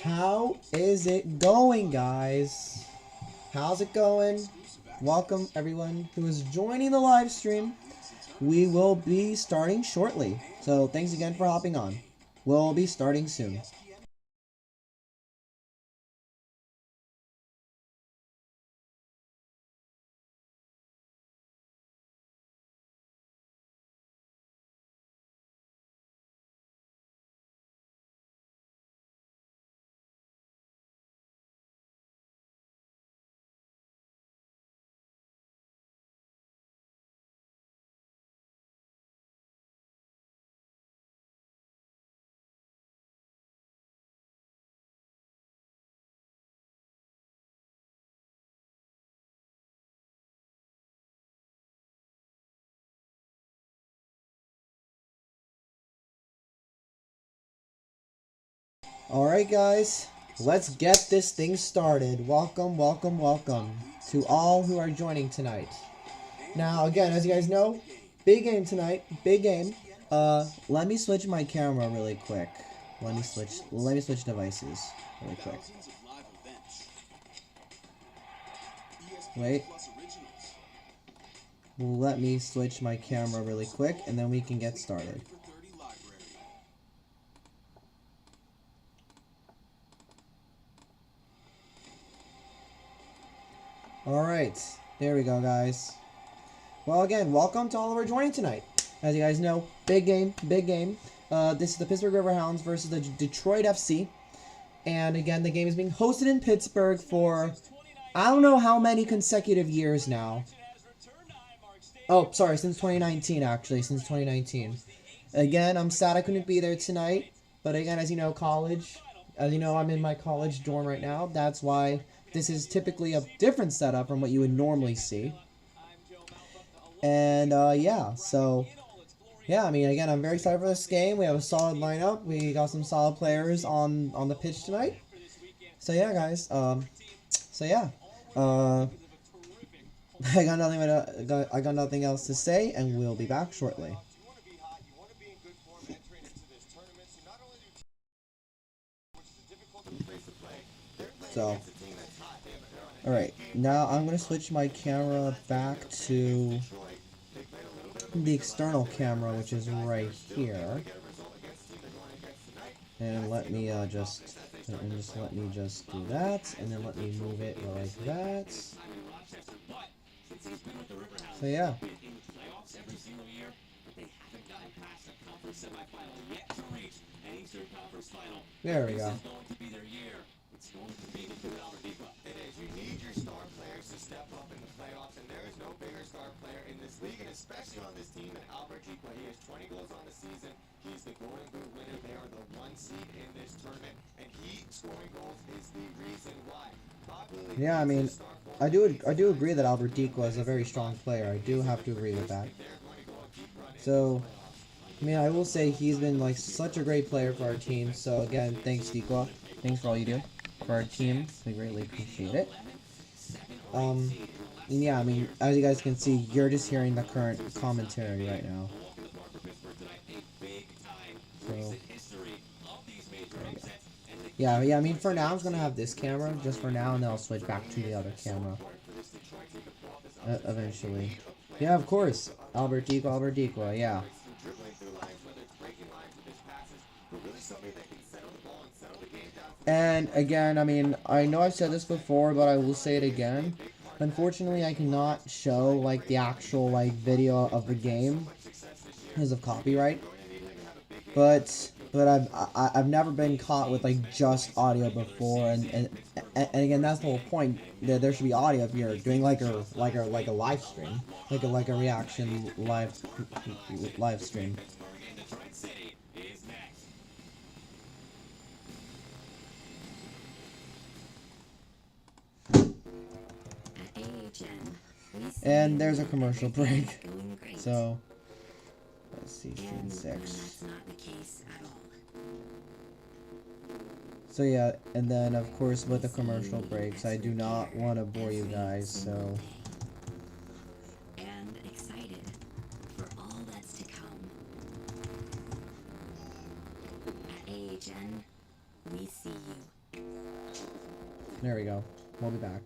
How is it going, guys? How's it going? Welcome, everyone who is joining the live stream. We will be starting shortly. So, thanks again for hopping on. We'll be starting soon. Alright, guys, let's get this thing started. Welcome, welcome, welcome to all who are joining tonight. Now, again, as you guys know, big game tonight, big game. Let me switch my camera really quick. Let me switch devices really quick. Wait. Let me switch my camera really quick, and then we can get started. Alright, there we go, guys. Well, again, welcome to all of our joining tonight. As you guys know, big game, big game. This is the Pittsburgh Riverhounds versus the Detroit FC. And again, the game is being hosted in Pittsburgh for I don't know how many consecutive years now. Oh, sorry, since 2019, actually, since 2019. Again, I'm sad I couldn't be there tonight. But again, as you know, college. As you know, I'm in my college dorm right now. That's why this is typically a different setup from what you would normally see. And, yeah, so, yeah, I mean, again, I'm very excited for this game. We have a solid lineup. We got some solid players on the pitch tonight. So, yeah, guys, so, yeah, I got nothing else to say, and we'll be back shortly. So, alright, now I'm going to switch my camera back to the external camera, which is right here. And let me just let me just do that, and then let me move it like that. So yeah. There we go. You need your star players to step up in the playoffs, and there is no bigger star player in this league, and especially on this team than Albert Chico. He has 20 goals on the season. He's the Golden Boot winner. They are the 1 seed in this tournament, and he scoring goals is the reason why. Yeah, I mean, I do agree that Albert Dico is a very strong player. I do have to agree with that. So, I mean, I will say he's been like such a great player for our team. So again, thanks Dico. Thanks for all you do for our team. We greatly appreciate it. And yeah, I mean, as you guys can see, you're just hearing the current commentary right now. So, yeah, I mean, for now, I'm just gonna have this camera, just for now, and then I'll switch back to the other camera. Eventually. Yeah, of course. Albert Dico, yeah. And again, I mean, I know I've said this before, but I will say it again. Unfortunately, I cannot show, like, the actual, like, video of the game because of copyright. But I've never been caught with, like, just audio before, and again, that's the whole point. There should be audio if you're doing, like a live stream. Like a reaction live stream. And there's a commercial break. So, let's see, stream 6. So yeah, and then of course with the commercial breaks, I do not want to bore you guys, so... And excited for all that's to come. At AHN, we see you. There we go. We'll be back.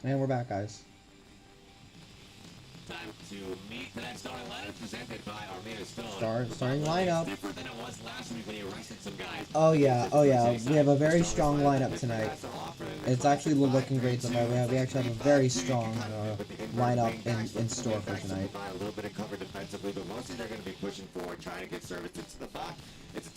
And we're back, guys. Time to meet the next starting lineup presented by Armada Stone. Starting lineup. Different than it was last week when you rested some guys. Oh yeah. We have a very strong lineup tonight. It's actually looking great so far. We actually have a very strong lineup in store for tonight. A little bit of cover defensively, but mostly they're going to be pushing forward, trying to get service into the box. It's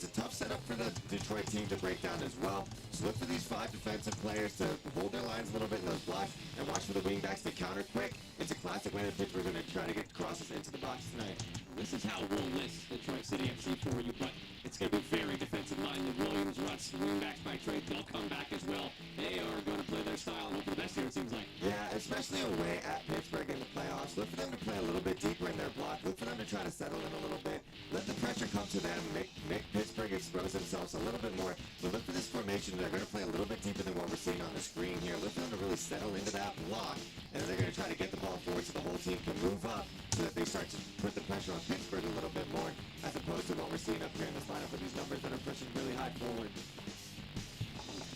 a tough setup for the Detroit team to break down as well. So look for these 5 defensive players to hold their lines a little bit in those blocks, and watch for the wingbacks to counter quick. It's a classic way that Pittsburgh's going to try to get crosses into the box tonight. This is how we'll list Detroit City FC for you, but it's going to be very defensive-minded. Williams, Ruts, wingbacks by trade, they'll come back as well. They are going to play their style and hope for the best here, it seems like. Yeah, especially away at Pittsburgh in the playoffs. Look for them to play a little bit deeper in their block. Look for them to try to settle in a little bit. Let the pressure come to them. Make Pittsburgh expose themselves a little bit more. But look for this formation. They're going to play a little bit deeper than what we're seeing on the screen here. Look for them to really settle into that block. And they're going to try to get the ball forward so the whole team can move up so that they start to put the pressure on Pittsburgh a little bit more, as opposed to what we're seeing up here in this lineup with these numbers that are pushing really high forward.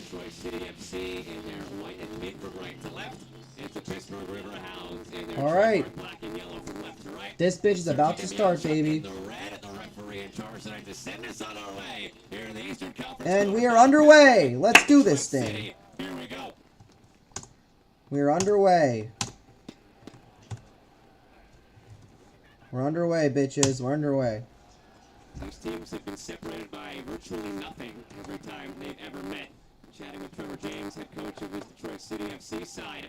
Detroit City FC in their white and mid from right to left. It's the Pittsburgh Riverhounds in their black and yellow from left to right. This bitch is about to start, baby. The red, the referee in charge tonight to send us on our way here in the Eastern Conference. And we are underway. Let's do this thing. Here we go. We're underway. We're underway, bitches. We're underway. These teams have been separated by virtually nothing every time they've ever met. Chatting with Trevor James, head coach of this Detroit City FC side.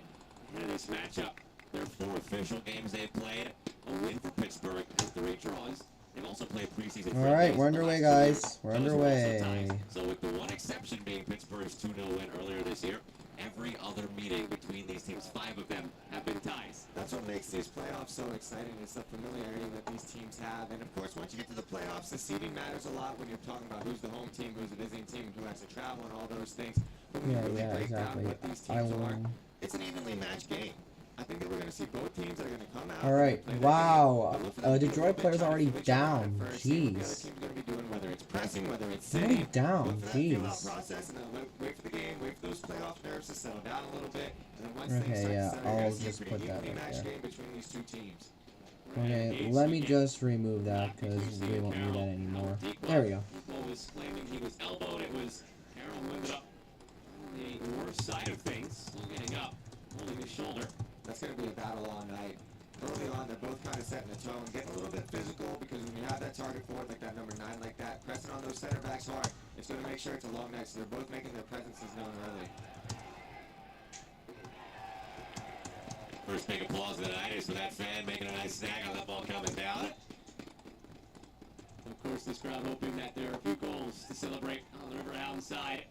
Ahead of this matchup, their 4 official games they've played. A win for Pittsburgh and 3 draws. They've also played preseason. All right, we're underway, guys. We're underway. So with the one exception being Pittsburgh's 2-0 win earlier this year, every other meeting between these teams, 5 of them have been ties. That's what makes these playoffs so exciting. It's the familiarity that these teams have. And, of course, once you get to the playoffs, the seeding matters a lot when you're talking about who's the home team, who's the visiting team, who has to travel, and all those things. But when you really break down what these teams are, it's an evenly matched game. I think that we're going to see both teams that are going to come out. All right. Wow. Detroit players already down. Jeez. Whether it's pressing, whether it's already down. Jeez. Wait for the game, wait for those playoff nerves to settle down a little bit. And then once Okay, yeah, I'll just put that right there. Between these 2 teams. Okay, let me just remove that because we won't need that anymore. There we go. Was claiming he was elbowed. It was Harold ended up on the worst side of things, getting up, holding his shoulder. That's going to be a battle all night. Early on, they're both kind of setting the tone, getting a little bit physical, because when you have that target forward like that number 9 like that, pressing on those center backs hard, it's going to make sure it's a long night, so they're both making their presences known early. First big applause of the night is for that fan making a nice snag on that ball coming down. Of course, this crowd hoping that there are a few goals to celebrate on the Riverhounds side.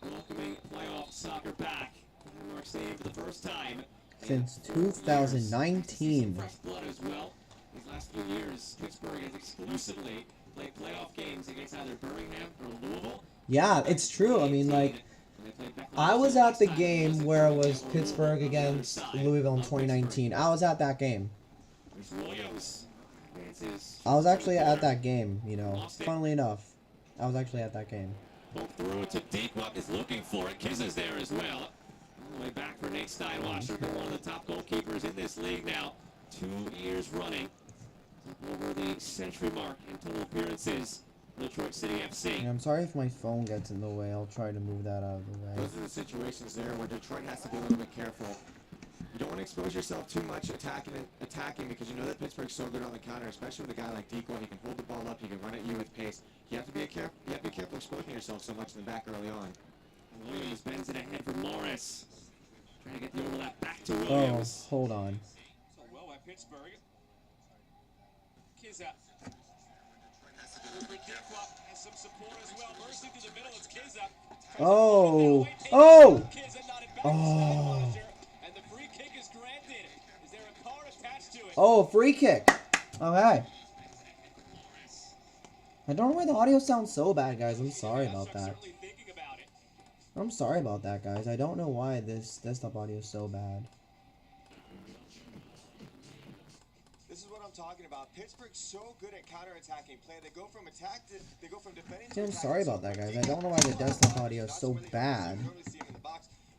Welcoming playoff soccer back. Mark Stadium for the first time since 2019. Fresh blood as well. These last few years, Pittsburgh has exclusively played playoff games against either Birmingham or Louisville. Yeah, it's true. I mean, like, I was at the game where it was Pittsburgh against Louisville in 2019. I was at that game. I was actually at that game, you know. Funnily enough, I was actually at that game. Through it to deep. What is looking for it? Kiz is there as well. All the way back for Nate Steinwasser, been one of the top goalkeepers in this league now, 2 years running. Over the century mark in total appearances. Detroit City FC. Yeah, I'm sorry if my phone gets in the way. I'll try to move that out of the way. Those are the situations there where Detroit has to be a little bit careful. You don't want to expose yourself too much attacking because you know that Pittsburgh's so good on the counter, especially with a guy like Decoy. He can hold the ball up, he can run at you with pace. You have to be careful exposing yourself so much in the back early on. Williams bends it ahead for Morris. Trying to get the overlap back to Williams. Oh, hold on. So well by Pittsburgh. Kiza. Has some support as well. Bursting through the middle, it's Kiza. Oh! Oh! Oh! And the free kick is granted. Is there a card attached to it? Oh, free kick. Okay. I don't know why the audio sounds so bad, guys. I'm sorry about that. I'm sorry about that, guys. I don't know why this desktop audio is so bad. This is what I'm talking about. Pittsburgh's so good at counterattacking play. They go from defending to I'm sorry about that, guys. I don't know why the desktop audio is so bad.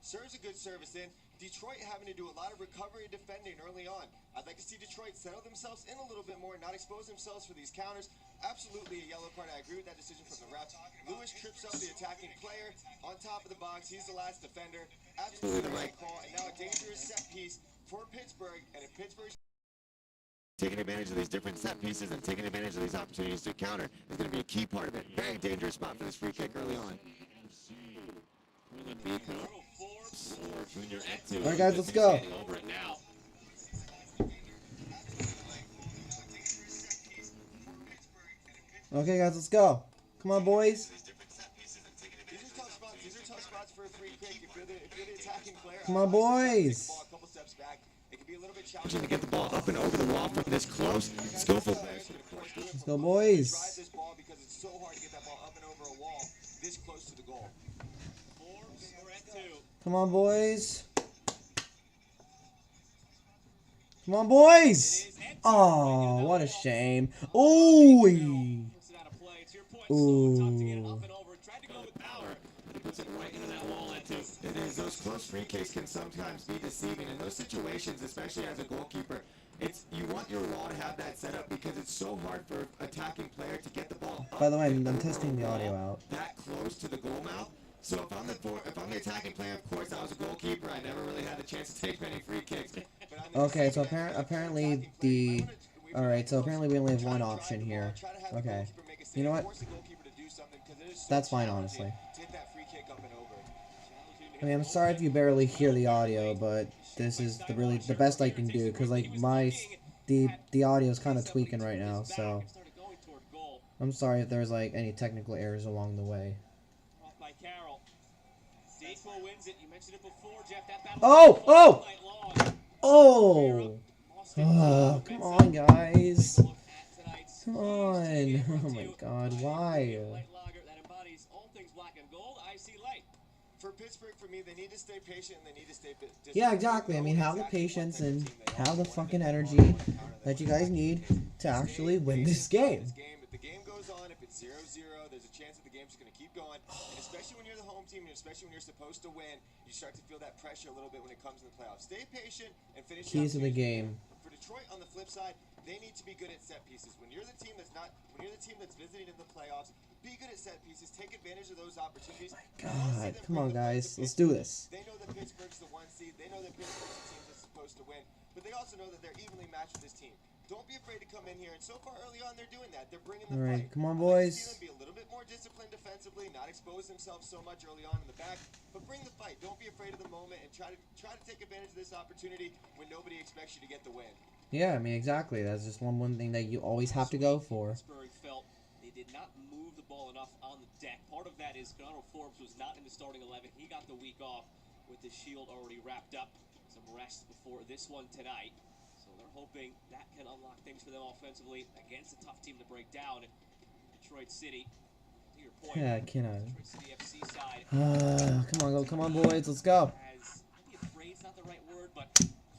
Serves a good service in. Detroit having to do a lot of recovery and defending early on. I'd like to see Detroit settle themselves in a little bit more, not expose themselves for these counters. Absolutely a yellow card. I agree with that decision from the ref. Lewis trips up the attacking player on top of the box. He's the last defender. Absolutely the right call. And now a dangerous set piece for Pittsburgh. And if Pittsburgh Taking advantage of these different set pieces and taking advantage of these opportunities to counter is going to be a key part of it. Very dangerous spot for this free kick early on. All right, guys, let's go. Okay, guys, let's go. Come on, boys. These are tough spots. These are tough spots for a free kick. If you're the attacking player, Come on, boys. a couple steps back. It can be a little bit Challenging to get the ball up and over the wall from this close. Skillful players. Let's go, boys. Drive this ball because it's so hard to get that ball up and over a wall this close to the goal. Come on, boys. Come on, boys. Oh, what a shame. Ooh. Ooh. Puts it right into that wall. It is. Those close free kicks can sometimes be deceiving in those situations, especially as a goalkeeper. You want your wall to have that set up because it's so hard for attacking player to get the ball up. By the way, I'm testing the audio out. That close to the goal mouth. So if I'm the attacking player, of course I was a goalkeeper. I never really had the chance to take many free kicks. Okay, so apparently so apparently we only have one option here. Okay. You know what? That's fine, honestly. I mean, I'm sorry if you barely hear the audio, but this is the best I can do, because like the audio is kind of tweaking right now, so I'm sorry if there's like any technical errors along the way. Oh! Come on, guys. Come on. Oh my God, why? For Pittsburgh, for me, they need to stay patient and they need to stay Yeah, exactly. I mean, have the patience and have the fucking energy that you guys need to actually win this game. If the game goes on, if it's 0-0, there's a chance that the game's going to keep going. And especially when you're the home team, and especially when you're supposed to win, you start to feel that pressure a little bit when it comes in the playoffs. Stay patient and finish. Keys to the game. For Detroit, on the flip side, they need to be good at set pieces. When you're the team that's visiting in the playoffs, be good at set pieces. Take advantage of those opportunities. God, come on, guys. Let's do this. They know that Pittsburgh's the 1 seed. They know that Pittsburgh's the team that's supposed to win. But they also know that they're evenly matched with this team. Don't be afraid to come in here. And so far early on, they're doing that. They're bringing the fight. Come on, I'd like to boys. see them be a little bit more disciplined defensively, not expose themselves so much early on in the back. But bring the fight. Don't be afraid of the moment and try to take advantage of this opportunity when nobody expects you to get the win. Yeah, I mean, exactly. That's just one thing that you always have to go for. Pittsburgh felt they did not move the ball enough on the deck. Part of that is Gunnar Forbes was not in the starting 11. He got the week off with the shield already wrapped up. Some rest before this one tonight. So they're hoping that can unlock things for them offensively against a tough team to break down. Detroit City, to your point, Yeah, I cannot. Detroit City FC side. Come on, boys, let's go. As maybe afraid is not the right word, but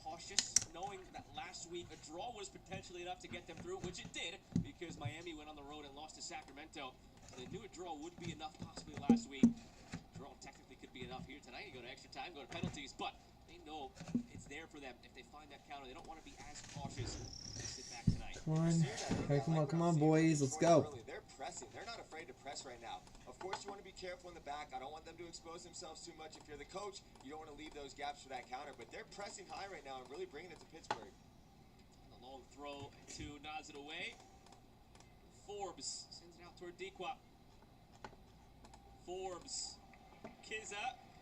cautious, knowing that last week a draw was potentially enough to get them through, which it did, because Miami went on the road and lost to Sacramento. They knew a draw would be enough possibly last week. A draw technically could be enough here tonight. You go to extra time, go to penalties, but they know it's there for them. If they find that counter, they don't want to be as cautious. They sit back tonight. Come on. Hey, come on, boys, let's go. They're pressing. They're not afraid to press right now. Of course, you want to be careful in the back. I don't want them to expose themselves too much. If you're the coach, you don't want to leave those gaps for that counter. But they're pressing high right now and really bringing it to Pittsburgh. And the long throw to nods it away. Forbes sends it out toward Dequa. Forbes. Kizza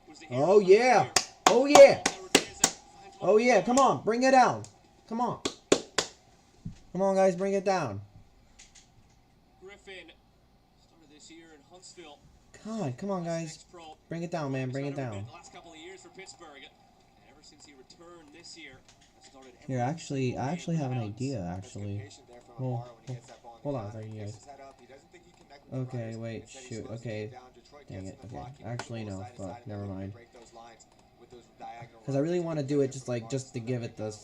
was the hero. Oh, yeah. Oh, yeah. Oh, yeah. Come on. Bring it down. Come on. Come on, guys. Bring it down. Griffin started this year in Huntsville. God, come on, guys. Bring it down, man. Bring it down. The last couple of years for Pittsburgh. And ever since he returned this year, started Here, actually, I actually have an idea, actually. Well, hold on a second, guys. Okay, wait, shoot, okay. Dang it, okay. Actually, no, fuck, never mind. Because I really want to do it just to give it the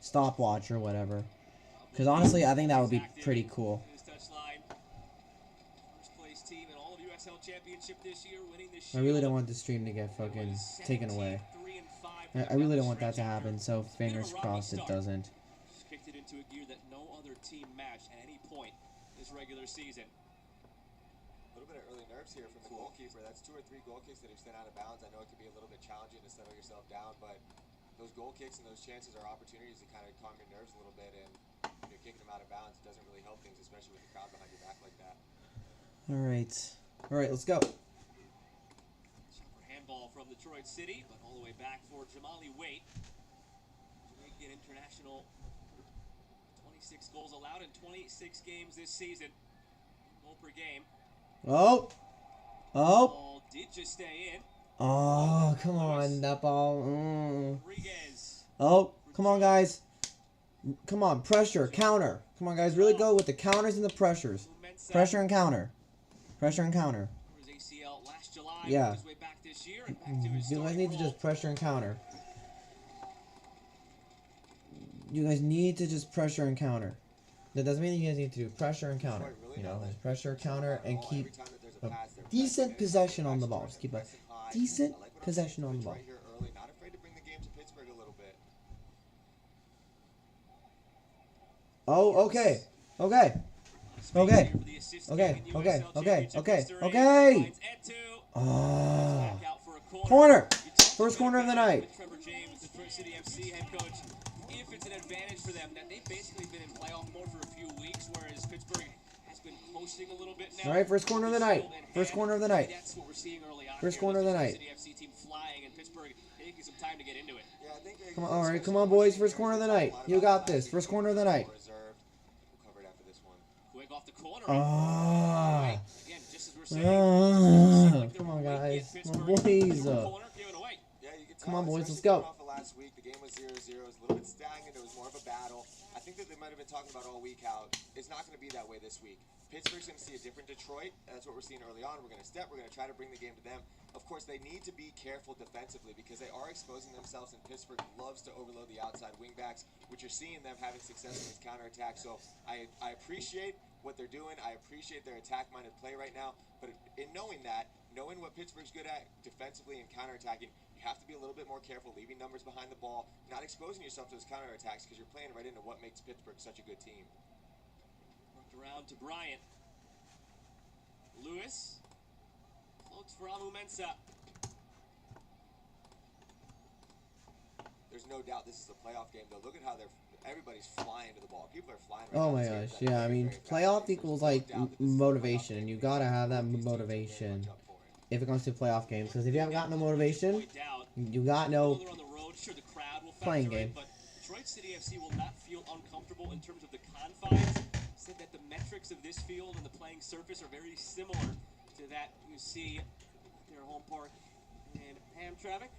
stopwatch or whatever. Because honestly, I think that would be pretty cool. First place team in all of USL Championship this year, winning this I really don't want the stream to get fucking taken away. I really don't want that to happen, so fingers crossed it doesn't. Kicked it into a gear that no other team matched at any point this regular season. A little bit of early nerves here from the goalkeeper. That's 2 or 3 goal kicks that have sent out of bounds. I know it can be a little bit challenging to settle yourself down, but those goal kicks and those chances are opportunities to kind of calm your nerves a little bit. And when you're kicking them out of bounds, it doesn't really help things, especially with the crowd behind your back like that. All right, let's go. Shot for handball from Detroit City, but all the way back for Jamali Waite. Jamaican international. 26 goals allowed in 26 games this season. Goal per game. Oh! Ball did just stay in. Oh, come on, that ball. Rodriguez. Oh, come on, guys. Come on, pressure, counter. Come on, guys, really go with the counters and the pressures. Pressure and counter. Pressure and counter. ACL last July. Yeah. His way back this year and back to his You guys need to role. just pressure and counter. You guys need to just pressure and counter. That doesn't mean you guys need to do pressure and counter. You know, pressure, counter, and keep a decent possession on the ball. Just keep a decent possession on the ball. Not afraid to bring the game to Pittsburgh a little bit. Oh, okay. Okay. Okay. Okay. Ah. Corner. First corner of the night. Trevor James, Detroit City FC head coach. If it's an advantage for them that they've basically been in playoff mode for a few weeks, whereas Pittsburgh has been coasting a little bit now. All right, first corner of the night. First corner of the night. That's what we're seeing early on. First corner of the night. City FC team flying and Pittsburgh taking some time to get into it. Yeah, I think Come on, all right, come on, boys. First corner of the night. You got this. First corner of the night. Covered after this one. Quick off the corner. Ah. Again, just as we're saying. Come on, guys. Come on, boys. Corner, give it away. Yeah, you can Come on, tell, boys, let's especially go. coming off of last week, the game was 0-0. It was a little bit stagnant. It was more of a battle. I think that they might have been talking about all week how it's not going to be that way this week. Pittsburgh's going to see a different Detroit. That's what we're seeing early on. We're going to step. We're going to try to bring the game to them. Of course, they need to be careful defensively because they are exposing themselves, and Pittsburgh loves to overload the outside wingbacks, which you're seeing them having success in these counterattacks. So I appreciate what they're doing. I appreciate their attack-minded play right now. But in knowing that, knowing what Pittsburgh's good at defensively and counterattacking, you have to be a little bit more careful, leaving numbers behind the ball, not exposing yourself to those counterattacks because you're playing right into what makes Pittsburgh such a good team. Worked around to Bryant. Lewis floats for Amu Mensah. There's no doubt this is a playoff game, though. Look at how everybody's flying to the ball. People are flying right Oh now. my It's gosh, very, yeah, I very, mean, very fast. playoff There's equals no like doubt that this is a motivation, playoff and you game. gotta have that Both these teams are very motivation much up for it. if it comes to playoff games. Because if you haven't got no motivation, you got no They're on the road. Sure, the crowd will playing factor in, game. but Detroit City FC will not feel uncomfortable in terms of the confines. Said that the metrics of this field and the playing surface are very similar to that you see at their home park in Hamtramck.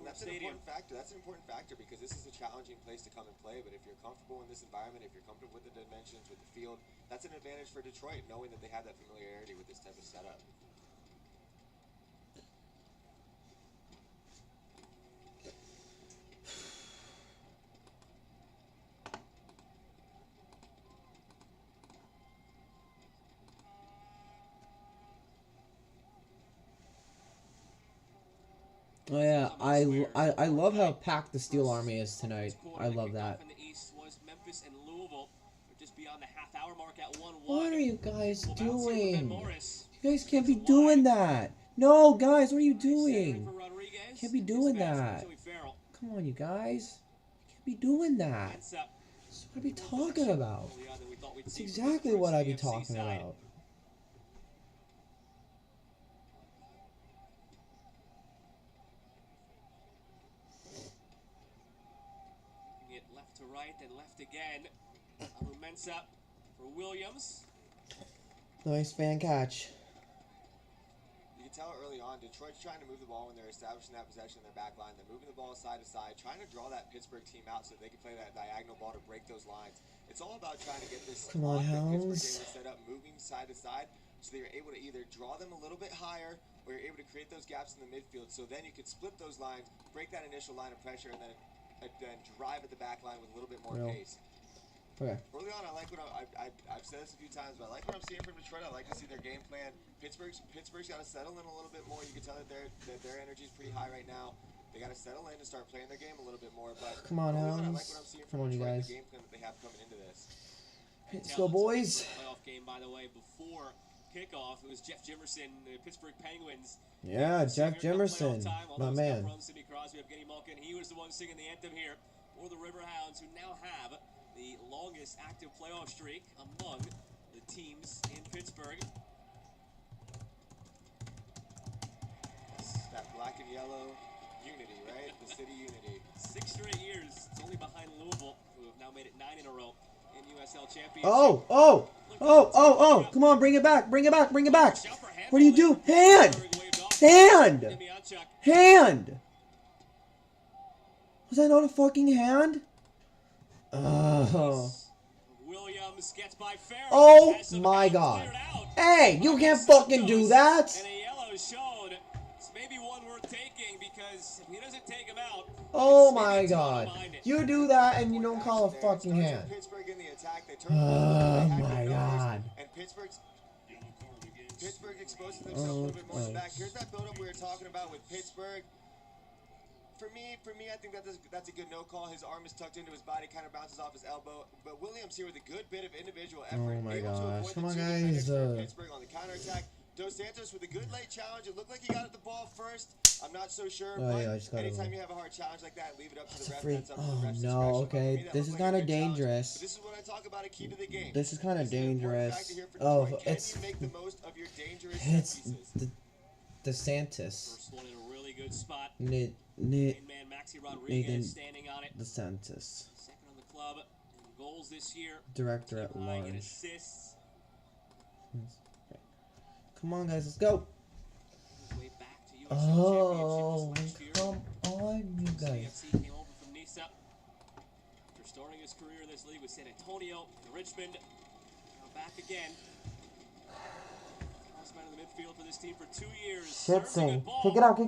That's an important factor. That's an important factor because this is a challenging place to come and play. But if you're comfortable in this environment, if you're comfortable with the dimensions, with the field, that's an advantage for Detroit, knowing that they have that familiarity with this type of setup. Oh yeah, I love how packed the Steel Army is tonight. I love that. What are you guys doing? You guys can't be doing that. No, guys, what are you doing? Can't be doing that. Come on, you guys. Can't be doing that. That's what I be talking about. That's exactly what I be talking about. Left to right and left again. Rumensa for Williams. Nice fan catch. You can tell early on, Detroit's trying to move the ball when they're establishing that possession in their back line. They're moving the ball side to side, trying to draw that Pittsburgh team out so they can play that diagonal ball to break those lines. It's all about trying to get this Come on, Hounds. set up, moving side to side, so that you're able to either draw them a little bit higher or you're able to create those gaps in the midfield. So then you can split those lines, break that initial line of pressure, and then drive at the back line with a little bit more pace. Okay. Early on, I like what I've said this a few times, but I like what I'm seeing from Detroit. I like to see their game plan. Pittsburgh's got to settle in a little bit more. You can tell that their energy is pretty high right now. They got to settle in and start playing their game a little bit more. But come on, Hounds. I like what I'm seeing from Come on, you Detroit, guys. the game plan that they have coming into this. Let's go, boys. Playoff game, by the way, before kickoff, it was Jeff Jimerson, the Pittsburgh Penguins. Yeah, Jeff Jimerson, my man. Sidney Crosby, Evgeny Malkin. He was the one singing the anthem here for the Riverhounds, who now have the longest active playoff streak among the teams in Pittsburgh. That black and yellow unity, right? The city unity. 6 straight years. It's only behind Louisville, who have now made it 9 in a row in USL Championship. Oh! Come on, bring it back. What do you do? Hand! Was that not a fucking hand? Oh. Williams gets by Farrell. Oh my God. Hey, you can't fucking do that. And a yellow shown. It's maybe one worth taking because if he doesn't take him out. Oh my God. You do that and you don't call a fucking hand. Oh my God. And Pittsburgh exposing themselves a little bit more in the back. Here's that build-up we were talking about with Pittsburgh. For me, I think that's a good no call. His arm is tucked into his body, kind of bounces off his elbow. But Williams here with a good bit of individual effort. Oh my able to gosh. avoid Come the on, two guys. defenders for Pittsburgh on the counterattack. Dos Santos with a good late challenge. It looked like he got at the ball first. I'm not so sure. Oh, yeah, I just got it. Anytime you have a hard challenge like that, leave it up to the ref. Freak. That's up to the Oh ref's no, discretion. okay. For me, that This is looked like kind a of good challenge. dangerous. But this is what I talk about, a key to the game. This is kind of dangerous. Oh, Oh, it's Can you make the most of your dangerous it's set the pieces? DeSantis. First one in a really good spot. Man, Maxi Rodriguez Nathan standing on it. DeSantis. Second on the club in goals this year. Director at Team high in large. assists. Come on, guys, let's go. His way back to USL Oh, championships last year. come on, you guys. CFC came over from Nice after starting his career in this league with San Antonio and Richmond. Now back again. Crossman in the midfield for this team for 2 years. Shit, Serves a good Sing. ball. Kick it out. Now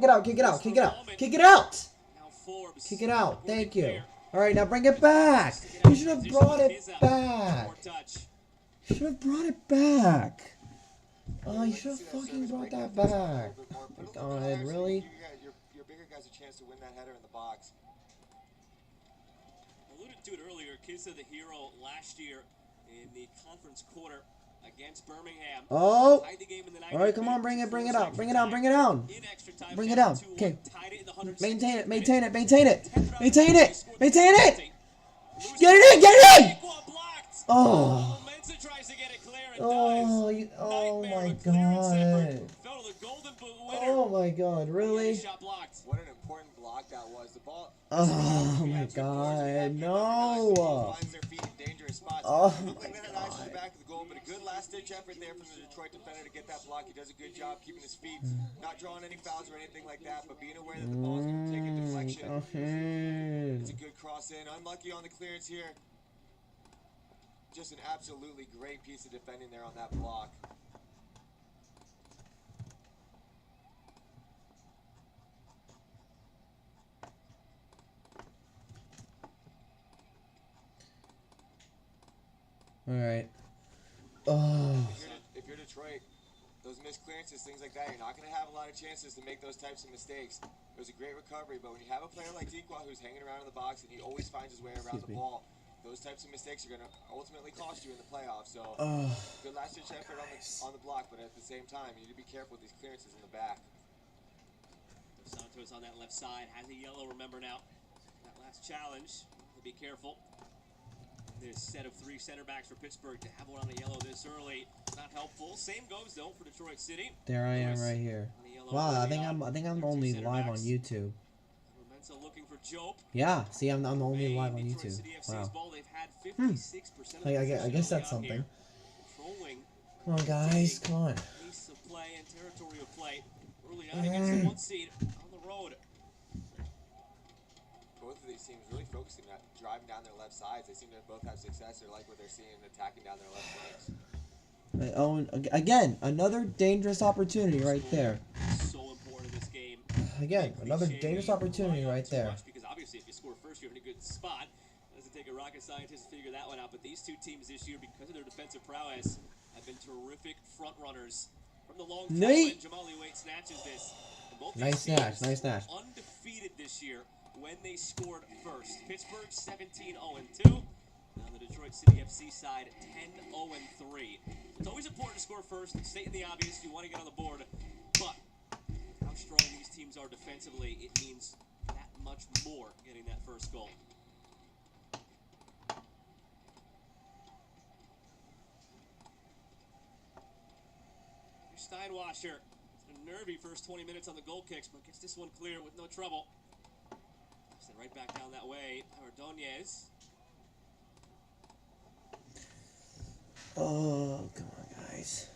Forbes. Kick it out. with a Thank good you. player. All right, now bring it back. You should have brought it back. More touch. You should have brought it back. Oh, you should have fucking brought that back. Oh my God, really? Your bigger guys a chance to win that header in the box. Alluded to it earlier. Kids of the hero last year in the conference quarter against Birmingham. Oh. Tied the game in the All right, come on, bring it down. Bring it down. In extra time, Bring it down. 2-1, Okay. tied it in the 106th Maintain it. minute. Get it in. Equal blocked. Oh. Mensa tries to get it clear and Oh, does. oh Nightmare my of a clearance effort. God. Fell to the Golden Boot winner. Oh my God, really? Shot blocked. What an important block that was. The ball. Oh my God, no. Finds their feet in dangerous spots. Oh Looked like they had eyes to the back of the goal, but a good last-ditch effort there from the Detroit defender to get that block. He does a good job keeping his feet, not drawing any fouls or anything like that, but being aware that the ball's going to take a deflection. It's a good cross in. Unlucky on the clearance here. Just an absolutely great piece of defending there on that block. All right. Oh. If you're Detroit, those missed clearances, things like that, you're not going to have a lot of chances to make those types of mistakes. It was a great recovery, but when you have a player like Dequa who's hanging around in the box and he always finds his way around the ball, those types of mistakes are going to ultimately cost you in the playoffs. So, good last-ditch effort on the block, but at the same time, you need to be careful with these clearances in the back. Santos on that left side has a yellow, remember now. That last challenge, be careful. This set of 3 center backs for Pittsburgh to have one on the yellow this early, not helpful. Same goes though for Detroit City. There I am right here. Wow, I think I'm only live on YouTube. Looking for Jope. Yeah, see, I'm only live on YouTube. Wow. I guess that's something. Come on, guys, come on. Pace of play and territory of play early on against the 1 seed on the road. Both of these teams really focusing on driving down their left sides. They seem to both have success. They like what they're seeing attacking down their left flanks. Oh, again, another dangerous opportunity right there. So important in this game. Again, another dangerous opportunity right there. Because obviously, if you score first, you're in a good spot. It doesn't take a rocket scientist to figure that one out. But these two teams this year, because of their defensive prowess, have been terrific front runners. From the long throw, and Jamali Waite snatches this. Nice snatch, nice snatch. Undefeated this year when they scored first. Pittsburgh 17-0-2. On the Detroit City FC side, 10-0-3. It's always important to score first, stating the obvious, you want to get on the board, but how strong these teams are defensively, it means that much more getting that first goal. Steinwasser, a nervy first 20 minutes on the goal kicks, but gets this one clear with no trouble. Send right back down that way, Ordonez. Oh, come on, guys.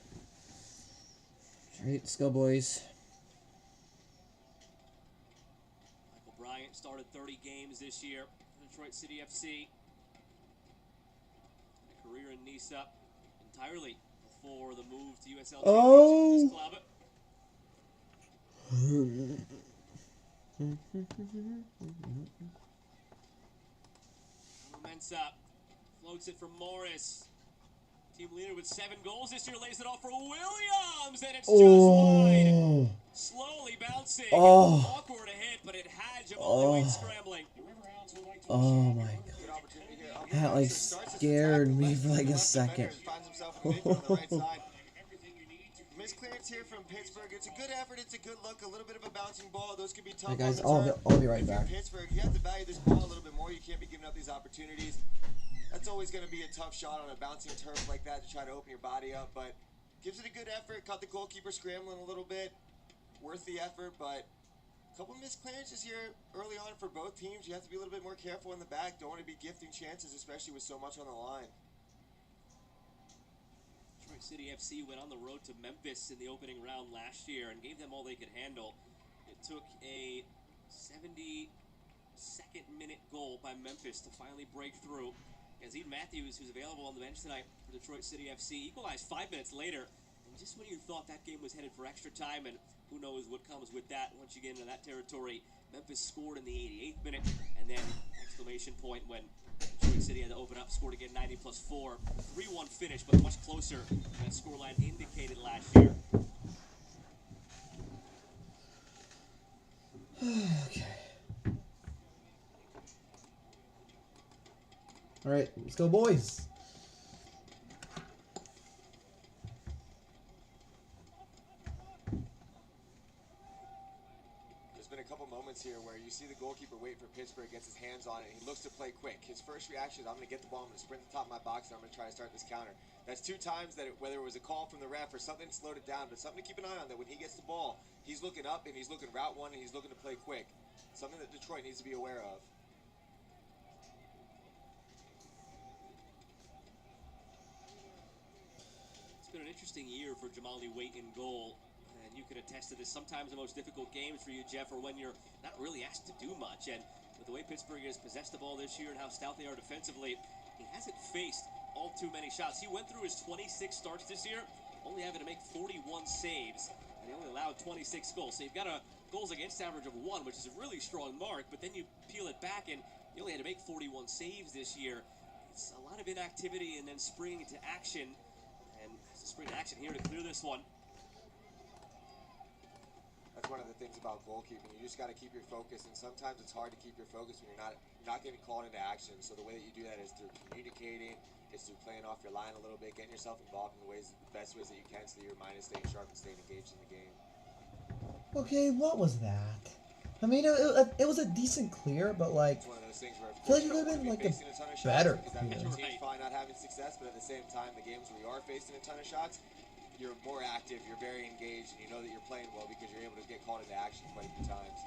All right, let's go, boys. Michael Bryant started 30 games this year for Detroit City FC. A career in Nisa entirely before the move to USL Championship club. Mensa floats it from Morris. Team leader with 7 goals this year lays it off for Williams, and it's just wide. Slowly bouncing. Awkward a hit, but it had Jamali Waite scrambling. Oh my God. That like scared me for like a second. Missed clearance here from Pittsburgh. It's a good effort. It's a good look. A little bit of a bouncing ball. Those could be tough. Hey guys, I'll be right back. Pittsburgh, you have to value this ball a little bit more. You can't be giving up these opportunities. That's always going to be a tough shot on a bouncing turf like that to try to open your body up, but gives it a good effort. Caught the goalkeeper scrambling a little bit. Worth the effort, but a couple missed clearances here early on for both teams. You have to be a little bit more careful in the back. Don't want to be gifting chances, especially with so much on the line. Detroit City FC went on the road to Memphis in the opening round last year and gave them all they could handle. It took a 72nd minute goal by Memphis to finally break through. Yazid Matthews, who's available on the bench tonight for Detroit City FC, equalized 5 minutes later. And just when you thought that game was headed for extra time, and who knows what comes with that once you get into that territory, Memphis scored in the 88th minute, and then exclamation point when Detroit City had to open up, scored again 90+4. 3-1 finish, but much closer than that scoreline indicated last year. Okay. All right, let's go, boys. There's been a couple couple moments here where you see the goalkeeper wait for Pittsburgh, gets his hands on it, and he looks to play quick. His first reaction is, I'm going to get the ball, I'm going to sprint to the top of my box, and I'm going to try to start this counter. That's 2 times that whether it was a call from the ref or something slowed it down, but something to keep an eye on, that when he gets the ball, he's looking up and he's looking route one and he's looking to play quick. Something that Detroit needs to be aware of. It's been an interesting year for Jamali Waite in goal. And you can attest to this. Sometimes the most difficult games for you, Jeff, are when you're not really asked to do much. And with the way Pittsburgh has possessed the ball this year and how stout they are defensively, he hasn't faced all too many shots. He went through his 26 starts this year, only having to make 41 saves, and he only allowed 26 goals. So you've got a goals against average of 1, which is a really strong mark, but then you peel it back, and he only had to make 41 saves this year. It's a lot of inactivity and then springing to action, and it's a spring to action here to clear this one. That's one of the things about goalkeeping. You just got to keep your focus, and sometimes it's hard to keep your focus when you're not getting called into action. So the way that you do that is through communicating, it's through playing off your line a little bit, getting yourself involved in the best ways that you can, so that your mind is staying sharp and staying engaged in the game. Okay, what was that? I mean, it was a decent clear, but like, It's one of those things where I feel like you could have been like a better because that means clear. your team's probably not having success, but at the same time, the games where you are facing a ton of shots, you're more active, you're very engaged, and you know that you're playing well because you're able to get called into action quite a few times.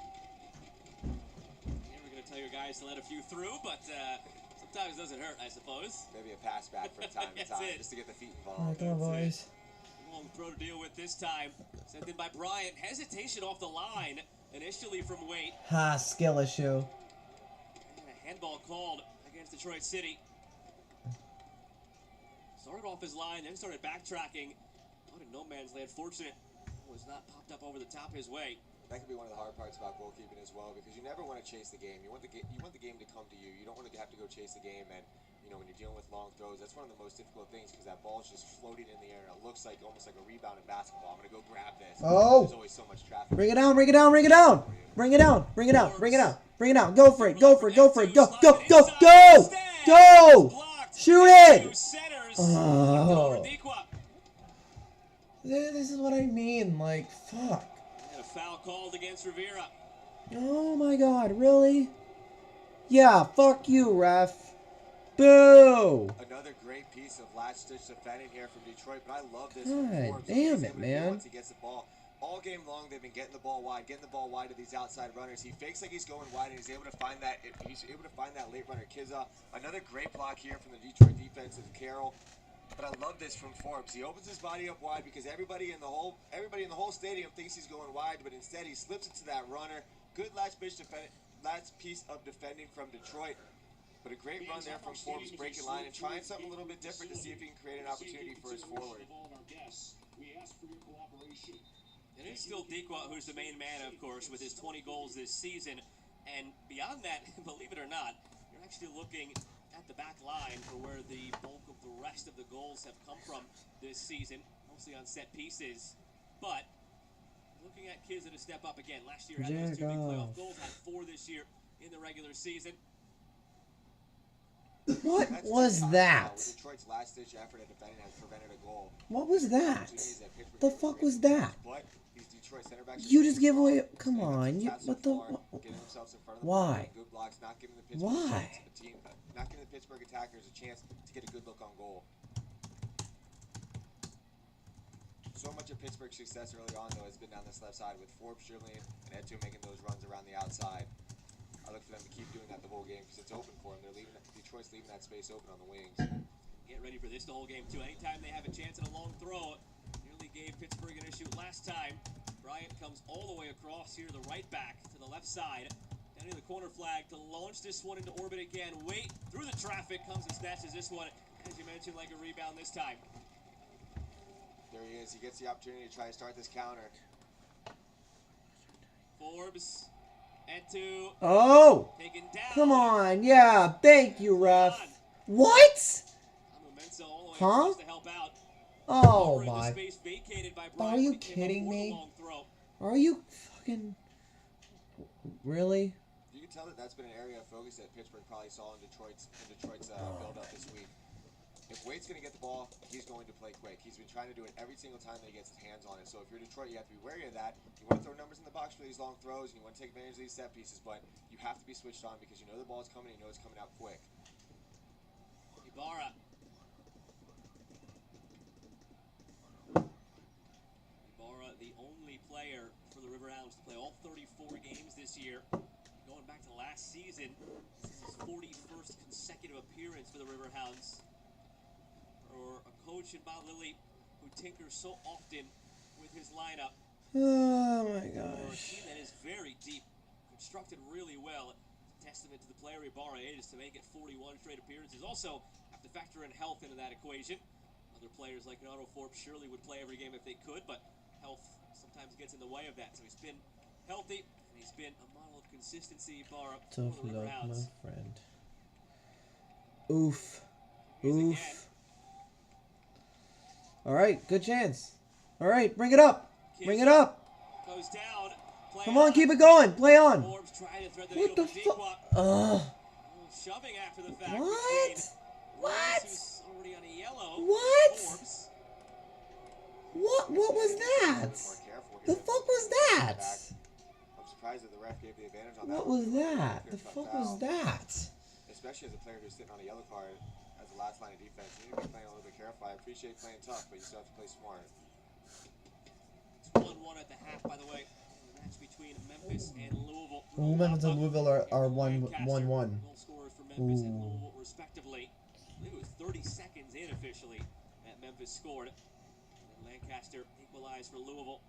You're never going to tell your guys to let a few through, but sometimes it doesn't hurt, I suppose. Maybe a pass back from time to time, it. just to get the feet All involved. right, come on, boys. Long throw to deal with this time. Sent in by Bryant. Hesitation off the line initially from Waite. Ha, skill issue. And a handball called against Detroit City. Started off his line, then started backtracking. Out in no man's land. Fortunate was not popped up over the top his way. That can be one of the hard parts about goalkeeping as well, because you never want to chase the game. You want the game to come to you. You don't want to have to go chase the game, and you know, when you're dealing with long throws, that's one of the most difficult things, because that ball's just floating in the air, and it looks like almost like a rebound in basketball. I'm gonna go grab this. Oh! There's always so much traffic. Bring it down, bring it down, bring it down! Bring it down, bring it out, bring it out, bring it out. Go for it, go for it, go for it. Go, go, go, go! Go! Shoot it! Oh. This is what I mean, like, fuck. And a foul called against Rivera. Oh my god, really? Yeah, fuck you, ref. Boo! Another great piece of last-ditch defending here from Detroit, but I love this. God damn it, man. Once he gets the ball. All game long, they've been getting the ball wide to these outside runners. He fakes like he's going wide, and he's able to find that. Late runner Kizza. Another great block here from the Detroit defense of Carroll. But I love this from Forbes. He opens his body up wide because everybody in the whole stadium thinks he's going wide, but instead he slips it to that runner. Good last piece of defending from Detroit. But a great run there from Forbes, breaking line and trying something a little bit different to see if he can create an opportunity for his forward. It is still Dequa who's the main man, of course, with his 20 goals this season. And beyond that, believe it or not, you're actually looking at the back line for where the bulk of the rest of the goals have come from this season, mostly on set pieces. But looking at Kizza to step up again. Last year had those 2 big playoff goals, had 4 this year in the regular season. What was that? Detroit's last-ditch effort at defending has prevented a goal. What was that? The fuck was that? But these Detroit center backs, You just give away. Come on, you. What the? getting themselves in front of the Why? good blocks, not giving the Pittsburgh Why? not giving the Pittsburgh attackers a chance to get a good look on goal. So much of Pittsburgh's success early on, though, has been down this left side with Forbes dribbling and Etu making those runs around the outside. I look for them to keep doing that the whole game because it's open for them. Detroit's leaving that space open on the wings. Get ready for this the whole game, too. Anytime they have a chance at a long throw, nearly gave Pittsburgh an issue last time. Bryant comes all the way across here, the right back to the left side. Down to the corner flag to launch this one into orbit again. Wait, through the traffic, comes and snatches this one. As you mentioned, like a rebound this time. There he is. He gets the opportunity to try to start this counter. Forbes, Etu. Oh! Taken down. Come on, yeah, thank you, ref. What? Huh? To help out. Oh Over in the my. space vacated by Are Bryant, you but he came kidding up with a me? long throw. Are you fucking. Really? You can tell that that's been an area of focus that Pittsburgh probably saw in Detroit's build-up this week. If Wade's going to get the ball, he's going to play quick. He's been trying to do it every single time that he gets his hands on it. So if you're Detroit, you have to be wary of that. You want to throw numbers in the box for these long throws, and you want to take advantage of these set pieces, but you have to be switched on because you know the ball's coming, and you know it's coming out quick. Ibarra. Ibarra, the only player for the Riverhounds to play all 34 games this year. Going back to last season, this is his 41st consecutive appearance for the Riverhounds. Or a coach in Bob Lilly who tinkers so often with his lineup. Oh my For a gosh. team that is very deep, constructed really well. It's a testament to the player Ibarra is to make it 41 straight appearances. Also, have to factor in health into that equation. Other players like Otto Forbes surely would play every game if they could, but health sometimes gets in the way of that. So he's been healthy, and he's been a model of consistency, Ibarra, for Tough the luck, my Riverhounds. friend. Oof. Here's again. Oof. All right, good chance. All right, bring it up. Bring it up. Goes down. Play Come on, keep it going. Play on. Forbes trying to thread the What needle the for fuck? Dequan. Shoving after the fact. What? between What? Reese, who's already on a yellow. What? Forbes. What was that? More careful The here. fuck was that? I'm surprised that the ref gave the advantage on that. What was that? Clear The cut fuck foul. was that? Especially as a player who's sitting on a yellow card as the last line of defense. You need to be playing a little bit careful. I appreciate playing tough, but you still have to play smart. It's 1-1 at the half, by the way. The match between Memphis and Louisville. Memphis and Louisville are 1-1. Goal scorers for Memphis and Ooh. Louisville, respectively. I think it was 30 seconds in officially that Memphis scored. And Lancaster equalized for Louisville.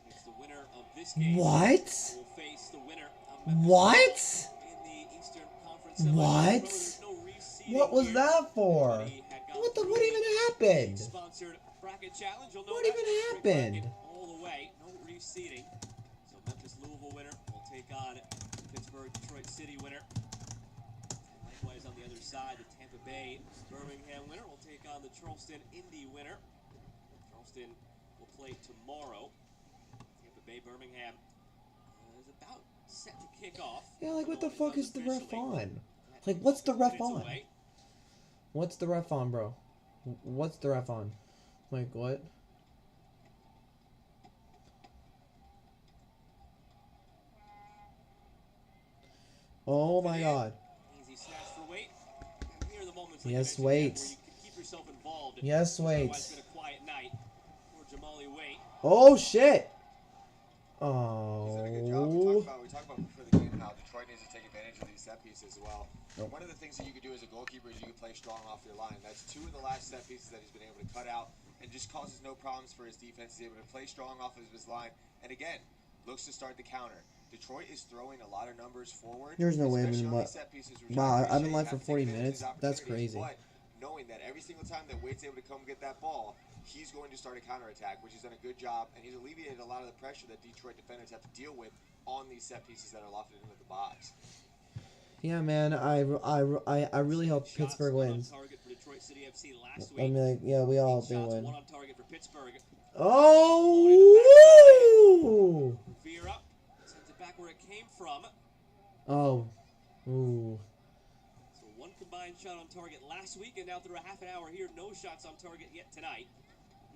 It's the winner of this game. What? Will face the winner of Memphis What? in the Eastern Conference. What? Remember, there's no reseeding What was here. that for? Everybody had gone What through even the happened? sponsored bracket challenge. You'll know What that. even Rick happened? Bracket all the way. No reseeding. So Memphis Louisville winner will take on Pittsburgh Detroit City winner. And likewise on the other side, the Tampa Bay Birmingham winner will take on the Charleston Indy winner. Charleston will play tomorrow. Tampa Bay Birmingham is about set to kick off. Yeah, like what the fuck is the ref Unofficially. on? Like what's the ref Minutes on? away. What's the ref on, bro? What's the ref on? Like what? Oh my god. Easy snatch for Wade. And here are the moments like Yes, you mentioned, Wade. Jeff, where you can keep yourself involved. Yes, It's Wade. otherwise been a quiet night for Jamali Wade. Oh shit. He's done a good job. Oh. We talked about before the game how Detroit needs to take advantage of these set pieces as well. Nope. One of the things that you could do as a goalkeeper is you could play strong off your line. That's two of the last set pieces that he's been able to cut out and just causes no problems for his defense. He's able to play strong off of his line. And again, looks to start the counter. Detroit is throwing a lot of numbers forward. There's no way I've especially been on li- these set pieces, which Wow, I I've been appreciate. live You for have to 40 take advantage minutes. of these That's opportunities, crazy. But knowing that every single time that Wade's able to come get that ball, he's going to start a counterattack, which he's done a good job, and he's alleviated a lot of the pressure that Detroit defenders have to deal with on these set pieces that are lofted into the box. Yeah, man. I really hope Shots Pittsburgh one wins. On target for Detroit City FC last I week. mean, like, yeah, we all 8 do shots, win. one on target for Pittsburgh. Oh! Vera sends it back where it came from. Oh. Ooh. So one combined shot on target last week, and now through a half an hour here, no shots on target yet tonight.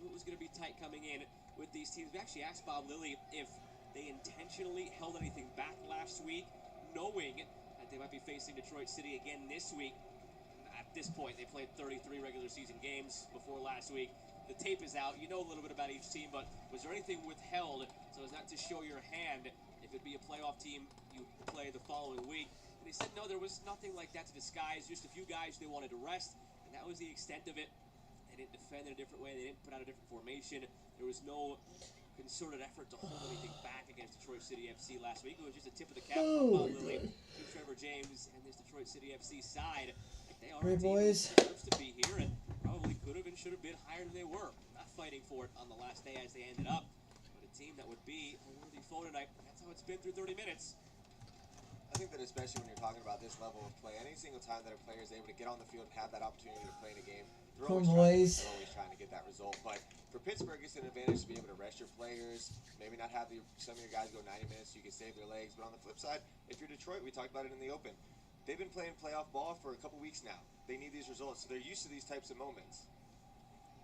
Knew it was going to be tight coming in with these teams. We actually asked Bob Lilly if they intentionally held anything back last week, knowing that they might be facing Detroit City again this week. At this point, they played 33 regular season games before last week. The tape is out. You know a little bit about each team, but was there anything withheld so as not to show your hand if it'd be a playoff team you play the following week? And he said, no, there was nothing like that to disguise. Just a few guys they wanted to rest, and that was the extent of it. They didn't defend in a different way. They didn't put out a different formation. There was no concerted effort to hold anything back against Detroit City FC last week. It was just a tip of the cap from Oh, Bob Lilly to Trevor James and this Detroit City FC side. They are Hey, a team boys. that deserves to be here and probably could have and should have been higher than they were. Not fighting for it on the last day as they ended up, but a team that would be a worthy foe tonight. That's how it's been through 30 minutes. I think that especially when you're talking about this level of play, any single time that a player is able to get on the field and have that opportunity to play in a game, They're Come always on, trying, boys. they're always trying to get that result. But for Pittsburgh, it's an advantage to be able to rest your players, maybe not have some of your guys go 90 minutes so you can save their legs. But on the flip side, if you're Detroit, we talked about it in the open. They've been playing playoff ball for a couple weeks now. They need these results, so they're used to these types of moments.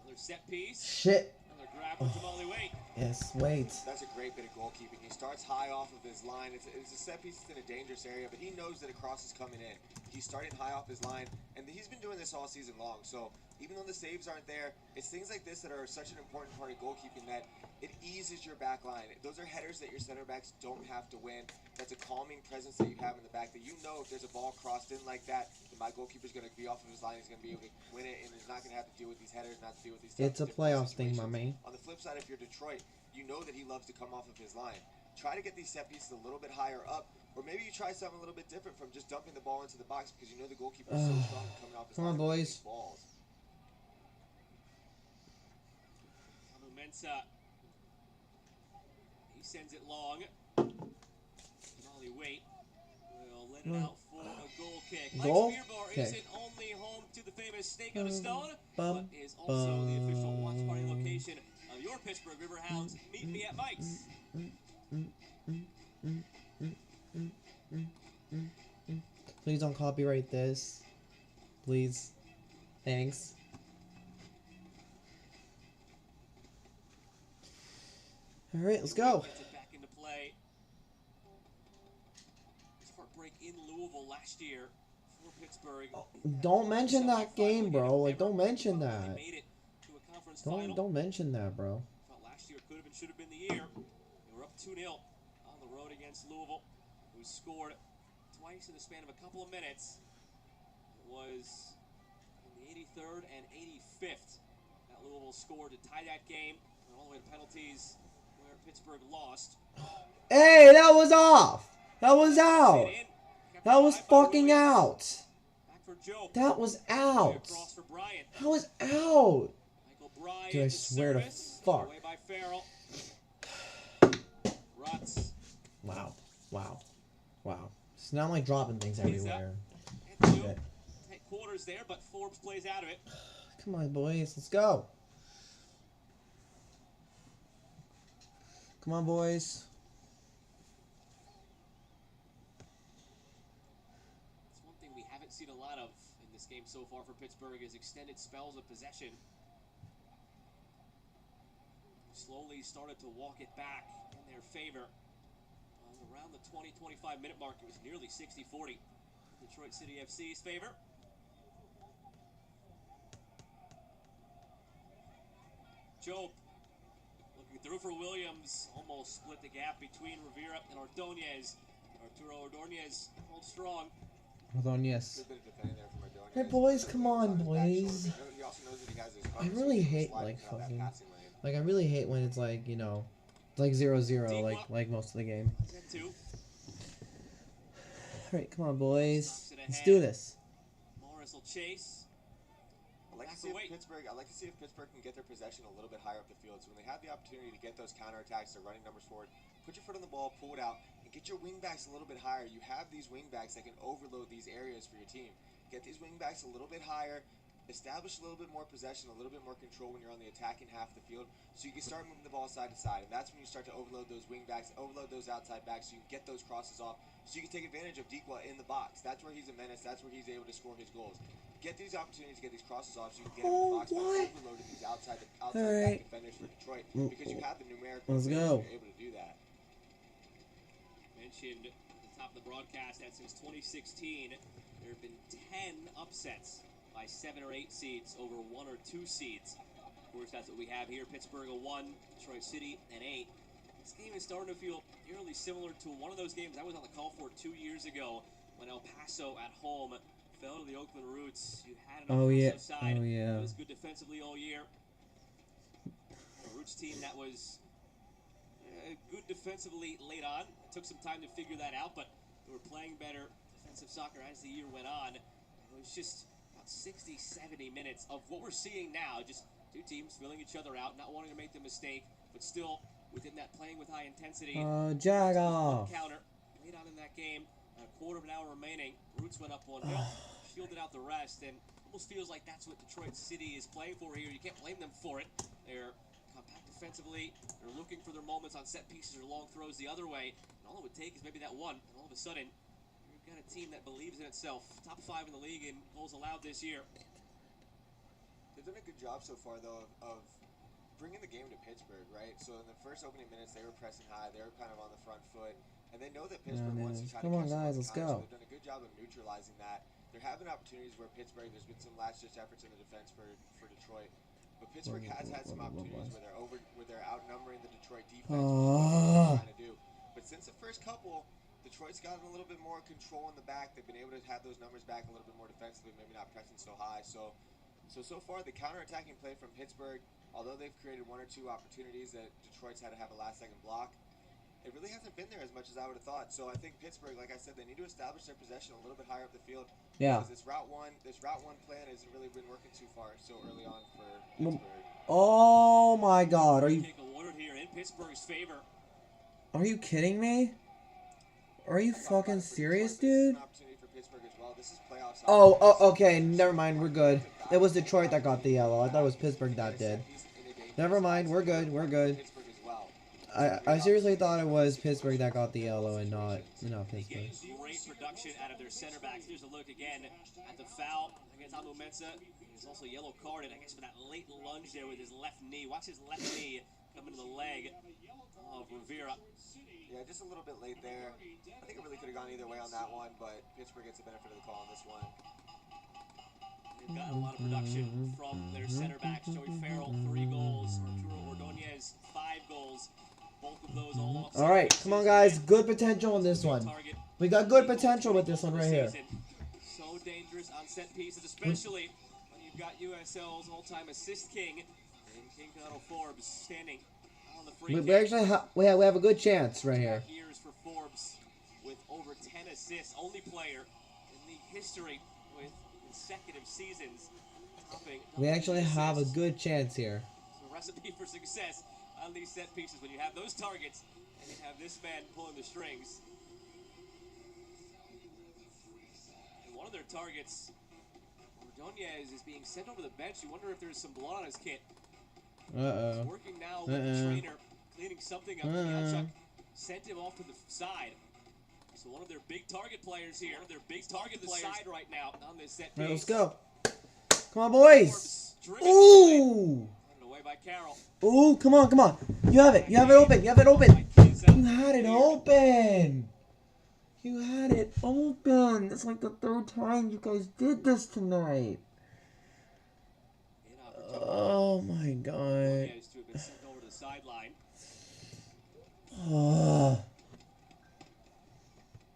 Another set piece. Shit. Another grab for Jamali Waite. Yes, wait. That's a great bit of goalkeeping. He starts high off of his line. It's a set piece that's in a dangerous area, but he knows that a cross is coming in. He's starting high off his line, and he's been doing this all season long. So even though the saves aren't there, it's things like this that are such an important part of goalkeeping that it eases your back line. Those are headers that your center backs don't have to win. That's a calming presence that you have in the back that you know if there's a ball crossed in like that, then my goalkeeper's going to be off of his line. He's going to be able to win it, and he's not going to have to deal with these headers, not to deal with these. It's a playoffs thing, my man. On the flip side, if you're Detroit, you know that he loves to come off of his line. Try to get these set pieces a little bit higher up, or maybe you try something a little bit different from just dumping the ball into the box because you know the goalkeeper is so strong coming off his Come on, line. boys. Balls. Mensa. He sends it long. Jamali Waite will let it out for a goal kick. Goal Mike Spearbar kick. isn't only home to the famous Snake on a Stone, but is also the official watch party location of your Pittsburgh Riverhounds. Meet me at Mike's. Please don't copyright this. Please. Thanks. Alright, let's go. Gets it back into play. His heartbreak in Louisville last year for Pittsburgh. Don't mention that game, bro. Like, don't mention that. They made it to a conference final. Don't mention that, bro. Thought last year could have and should have been the year. They were up 2-0 on the road against Louisville, who scored twice in the span of a couple of minutes. It was in the 83rd and 85th that Louisville scored to tie that game. Went all the way to penalties, where Pittsburgh lost. Hey, that was off. That was out. That was fucking out. Back for Joe. That was out. Across for Bryant. That was out. Michael Bryant. Dude, I swear to fuck. Away by Farrell. Rutz. Wow. Wow. Wow. So now I'm like dropping things everywhere. Tight quarters there, but Forbes plays out of it. Come on, boys. Let's go. Come on, boys. It's one thing we haven't seen a lot of in this game so far for Pittsburgh is extended spells of possession. Slowly started to walk it back in their favor. Around the 20-25 minute mark, it was nearly 60-40. Detroit City FC's favor. Joe looking through for Williams, almost split the gap between Rivera and Ordonez. Arturo Ordonez holds strong. Ordonez. Good bit of defending there from Ordonez. Hey, boys, come on, boys. He also knows that he has his I really hate, like, fucking... Like, I really hate when it's, like, you know, like 0-0, like most of the game. Alright, come on, boys. Let's do this. Morris will chase. I'd like to see if Pittsburgh can get their possession a little bit higher up the field. So when they have the opportunity to get those counterattacks, they're running numbers forward, put your foot on the ball, pull it out, and get your wingbacks a little bit higher. You have these wingbacks that can overload these areas for your team. Get these wingbacks a little bit higher, establish a little bit more possession, a little bit more control when you're on the attacking half of the field, so you can start moving the ball side to side. And that's when you start to overload those wingbacks, overload those outside backs, so you can get those crosses off, so you can take advantage of Dequa in the box. That's where he's a menace. That's where he's able to score his goals. Get these opportunities to get these crosses off, so you can get him in the box by overloading these outside back defenders for Detroit, because you have the numerical ability to be able to do that. Mentioned at the top of the broadcast that since 2016, there have been 10 upsets by 7 or 8 seeds over 1 or 2 seeds. Of course, that's what we have here. Pittsburgh a 1, Detroit City an 8. This game is starting to feel eerily similar to one of those games I was on the call for 2 years ago when El Paso at home fell to the Oakland Roots. You had an El Paso side that was good defensively all year. A Roots team that was good defensively late on. It took some time to figure that out, but they were playing better defensive soccer as the year went on. It was just 60, 70 minutes of what we're seeing now, just two teams filling each other out, not wanting to make the mistake, but still within that playing with high intensity. Jag off. Counter late on in that game, a quarter of an hour remaining. Roots went up 1-0, shielded out the rest, and Almost feels like that's what Detroit City is playing for here. You can't blame them for it. They're compact defensively. They're looking for their moments on set pieces or long throws the other way. And all it would take is maybe that one. And all of a sudden, you've got a team that believes in itself. Top 5 in the league in goals allowed this year. They've done a good job so far, though, of bringing the game to Pittsburgh, right? So in the first opening minutes, they were pressing high. They were kind of on the front foot. And they know that Pittsburgh wants to try to catch them on the counter, so they've done a good job of neutralizing that. There have been opportunities where Pittsburgh, there's been some last-ditch efforts in the defense for Detroit. But Pittsburgh has had some opportunities where they're outnumbering the Detroit defense, which is what they're trying to do. But since the first couple, Detroit's gotten a little bit more control in the back. They've been able to have those numbers back a little bit more defensively, maybe not pressing so high. So far, the counter-attacking play from Pittsburgh, although they've created 1 or 2 opportunities that Detroit's had to have a last-second block, it really hasn't been there as much as I would have thought. So I think Pittsburgh, like I said, they need to establish their possession a little bit higher up the field. Yeah. Because this route one plan hasn't really been working too far so early on for Pittsburgh. Oh my God! Are you? Take a word here in Pittsburgh's favor. Are you kidding me? Are you fucking serious, dude? Oh, okay. Never mind. We're good. It was Detroit that got the yellow. I thought it was Pittsburgh that did. Never mind. We're good. We're good. I seriously thought it was Pittsburgh that got the yellow and not Pittsburgh. Great production out of their center backs. Here's a look again at the foul against Amu Mensah. He's also yellow carded, I guess, for that late lunge there with his left knee. Watch his left knee come into the leg of Rivera. Yeah, just a little bit late there. I think it really could have gone either way on that one, but Pittsburgh gets the benefit of the call on this one. They've gotten a lot of production from their center backs. Joey Farrell, 3 goals. Arturo Ordonez, 5 goals. Both of those all right, come on, guys. Good potential in this one. We got good potential with this one right here. So dangerous on set pieces, especially when you've got USL's all-time assist king, King Connell Forbes, standing on the free kick. We actually we have a good chance right here. Years for Forbes with over 10 assists, only player in the history with consecutive seasons topping. We actually have a good chance here. It's a recipe for success on these set pieces when you have those targets and you have this man pulling the strings. And one of their targets, Ordonez, is being sent over the bench. You wonder if there's some blood on his kit. He's working now with the trainer, cleaning something up. Kachuk sent him off to the side. So one of their big target players here. Their big target players side right now on this set piece. Right, let's go. Come on, boys. Ooh. Away by Carroll. Ooh, come on, come on. You have it. You have it open. You have it open. You had it open. You had it open. It's like the 3rd time you guys did this tonight. Oh my God. Oh.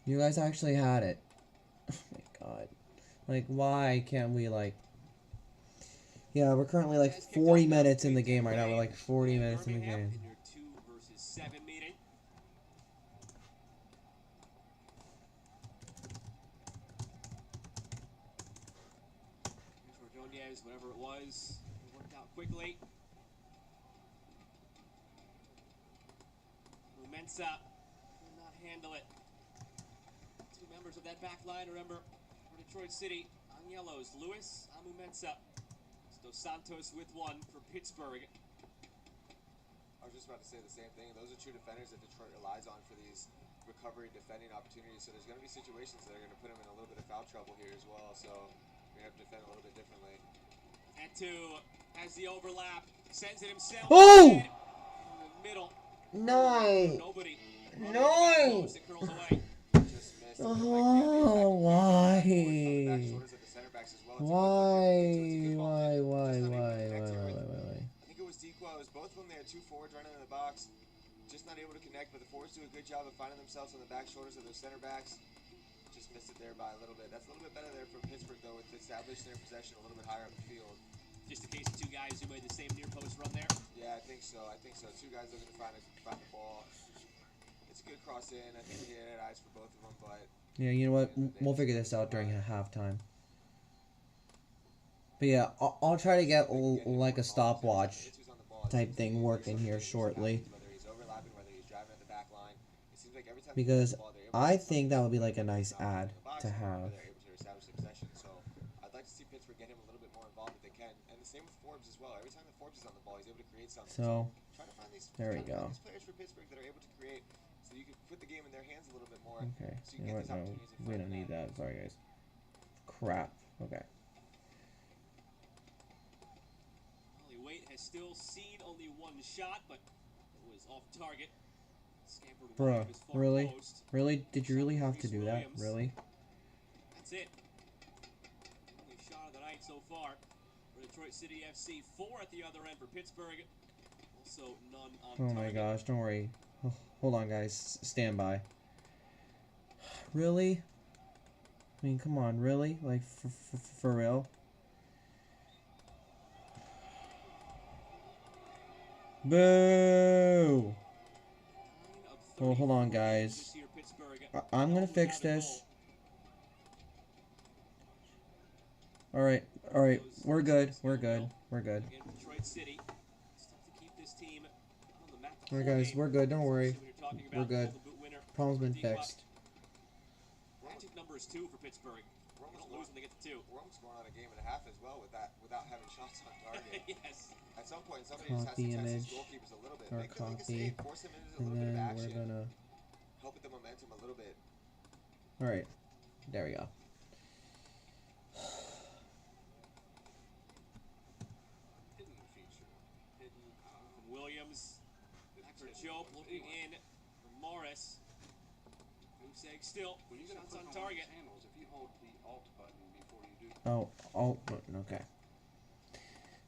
You guys actually had it. Oh my God. Like, why can't we, like... Yeah, we're currently like 40 minutes in the game right now. We're like 40 minutes in the game. In your 2 versus 7 meeting. Here's Ordonez, whatever it was, it worked out quickly. Mensah could not handle it. 2 members of that back line, remember, for Detroit City on yellows. Lewis, Amu Mensah. Dos Santos with 1 for Pittsburgh. I was just about to say the same thing. Those are 2 defenders that Detroit relies on for these recovery defending opportunities. So there's going to be situations that are going to put them in a little bit of foul trouble here as well. So we're going to have to defend a little bit differently. And 2 has the overlap, sends it himself. Oh! In the middle. No! Nobody. No! It curls away. Just missed. Oh, why? Why? I think it was Dequa. It was both of them. They had 2 forwards running in the box. Just not able to connect, but the forwards do a good job of finding themselves on the back shoulders of their center backs. Just missed it there by a little bit. That's a little bit better there for Pittsburgh, though, with establishing their possession a little bit higher up the field. Just in case of 2 guys who made the same near post run there. Yeah, I think so. 2 guys looking to find the ball. It's a good cross in. I think he had eyes for both of them, but... Yeah, you know what? We'll figure this out during halftime. But yeah, I'll try to get like a stopwatch type thing working here shortly. Because I think that would be like a nice ad to have. like to see Pittsburgh get him a little bit more involved if they can. And the same with Forbes as well. Every time that Forbes is on the ball, he's able to create something. So, try to find these, there we go. these players for Pittsburgh that are able to create so you can put the game in their hands a little bit more. Okay. So you You know can get what? these No, opportunities in we front don't of need net. that. Sorry, guys. Crap. Okay. Ollie Waite has still seen only one shot, but it was off target. Scampered wide Bruh, of his far really? post. Really? Did you really have to do that? Really? That's it. Only shot of the night so far for Detroit City FC. 4 at the other end for Pittsburgh. Also none on Oh my target. gosh, don't worry. Oh, hold on, guys. Stand by. Really? I mean, come on, really? Like, for real? Boo! Well, hold on, guys. I'm gonna fix this. Alright, we're good, we're good, we're good. Alright, guys, we're good, don't worry. We're good. Problem's been fixed. Magic number is 2 for Pittsburgh. We're They almost don't lose when they get to 2. We're almost going on a game and a half as well with that, without having shots on target. Yes. At some point, somebody just has to Copy test image, these goalkeepers a little bit. or Make them like a copy, save, force them into a and little bit of then action. we're gonna... Help with the momentum a little bit. Alright, there we go. Hidden feature. Hidden from Williams. Back for Joe, looking in for Morris. Goose egg still. Shots on target. Handles, if you hold the Alt button before you do. Oh, alt button, okay.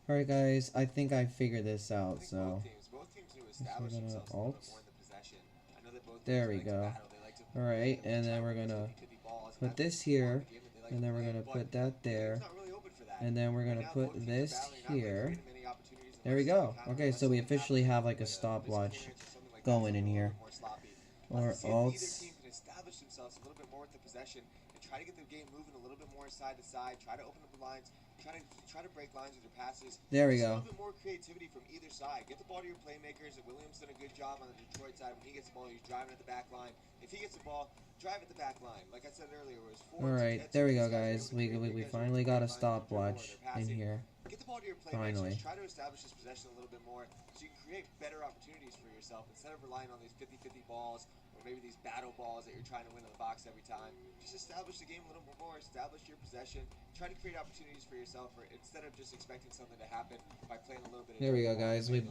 Alright, guys, I think I figured this out, so... Both teams need to establish gonna themselves a little alt. bit more in the possession. I know that both There teams we like to go. battle. They like to Alright, and then we're gonna 50-50 balls, put and this that's the here, game that they like and to then we're play, gonna but put that the there, game's not really open for that. and then we're Right gonna now, put both teams are this battling, not really here. creating many opportunities There we unless go. they counter, Okay, unless so we they officially happen, have like a but, stopwatch disappearance or something like that, going in so a little here. bit more sloppy. Or Let's see if either alts. team can establish themselves a little bit more with the possession and try to get the game moving a little bit more side to side. Try to open up the lines. Try to break lines with your passes. There we Just go. A little bit more creativity from either side. Get the ball to your playmakers. Williams done a good job on the Detroit side. When he gets the ball, he's driving at the back line. If he gets the ball, drive at the back line. Like I said earlier, it was four. Alright, there we go, guys. We finally got a stopwatch in here. Get the ball to your playmakers. Finally. Try to establish this possession a little bit more so you can create better opportunities for yourself instead of relying on these 50-50 balls or maybe these battle balls that you're trying to win in the box every time. Just establish the game a little bit more. Establish your possession. Try to create opportunities for yourself instead of just expecting something to happen by playing a little bit of There we go, ball, guys. playing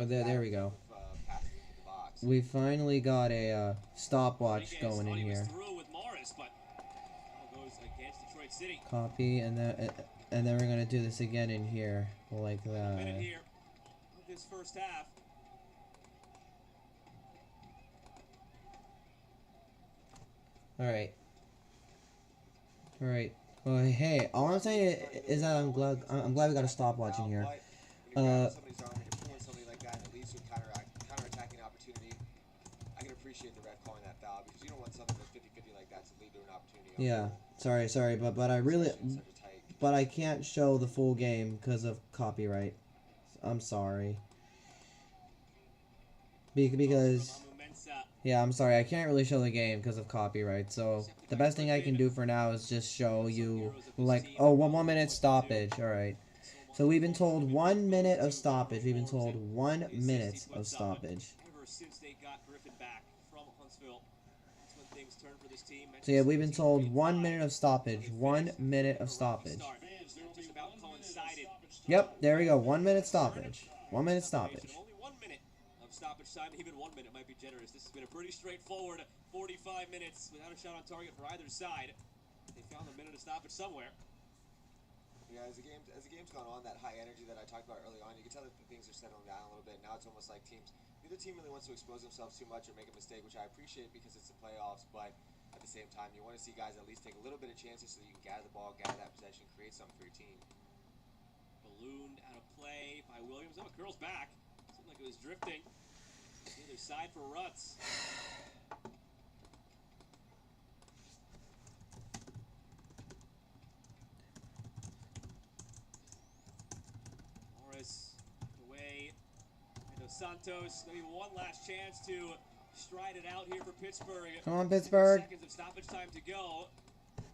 There we go. passes into the box. We finally got a stopwatch going in here. Through with Morris, but goes against Detroit City. Copy, and then we're gonna do this again in here, like A minute that. here of this first half. Alright. Alright. Well, hey, all I'm saying is that I'm glad we got a stopwatch in here. Somebody's arm, you're pulling somebody like that, and it leads to a counter-attacking opportunity. I can appreciate the ref calling that foul because you don't want something that's 50-50 like that to lead to an opportunity. Yeah. Sorry, but I really, but I can't show the full game because of copyright. I'm sorry. Because, yeah, I'm sorry, I can't really show the game because of copyright. So the best thing I can do for now is just show you, like, oh, 1 minute stoppage. All right. So we've been told 1 minute of stoppage. We've been told 1 minute of stoppage. Ever since they got Griffin back from Huntsville, that's when things turned for this team. So yeah, we've been told 1 minute of stoppage. 1 minute of stoppage. Just about coincided. Yep, there we go. 1 minute stoppage. 1 minute stoppage. Only 1 minute of stoppage time. Even 1 minute might be generous. This has been a pretty straightforward 45 minutes without a shot on target for either side. They found a minute of stoppage somewhere. Yeah, as the game's gone on, that high energy that I talked about early on, you can tell that things are settling down a little bit. Now it's almost like neither team really wants to expose themselves too much or make a mistake, which I appreciate because it's the playoffs. But at the same time, you want to see guys at least take a little bit of chances so that you can gather the ball, gather that possession, create something for your team. Ballooned out of play by Williams. Oh, it curls back. Seemed like it was drifting. The other side for Rutz. Morris away. And Dos Santos, maybe one last chance to stride it out here for Pittsburgh. Come on, Pittsburgh. Seconds of stoppage time to go.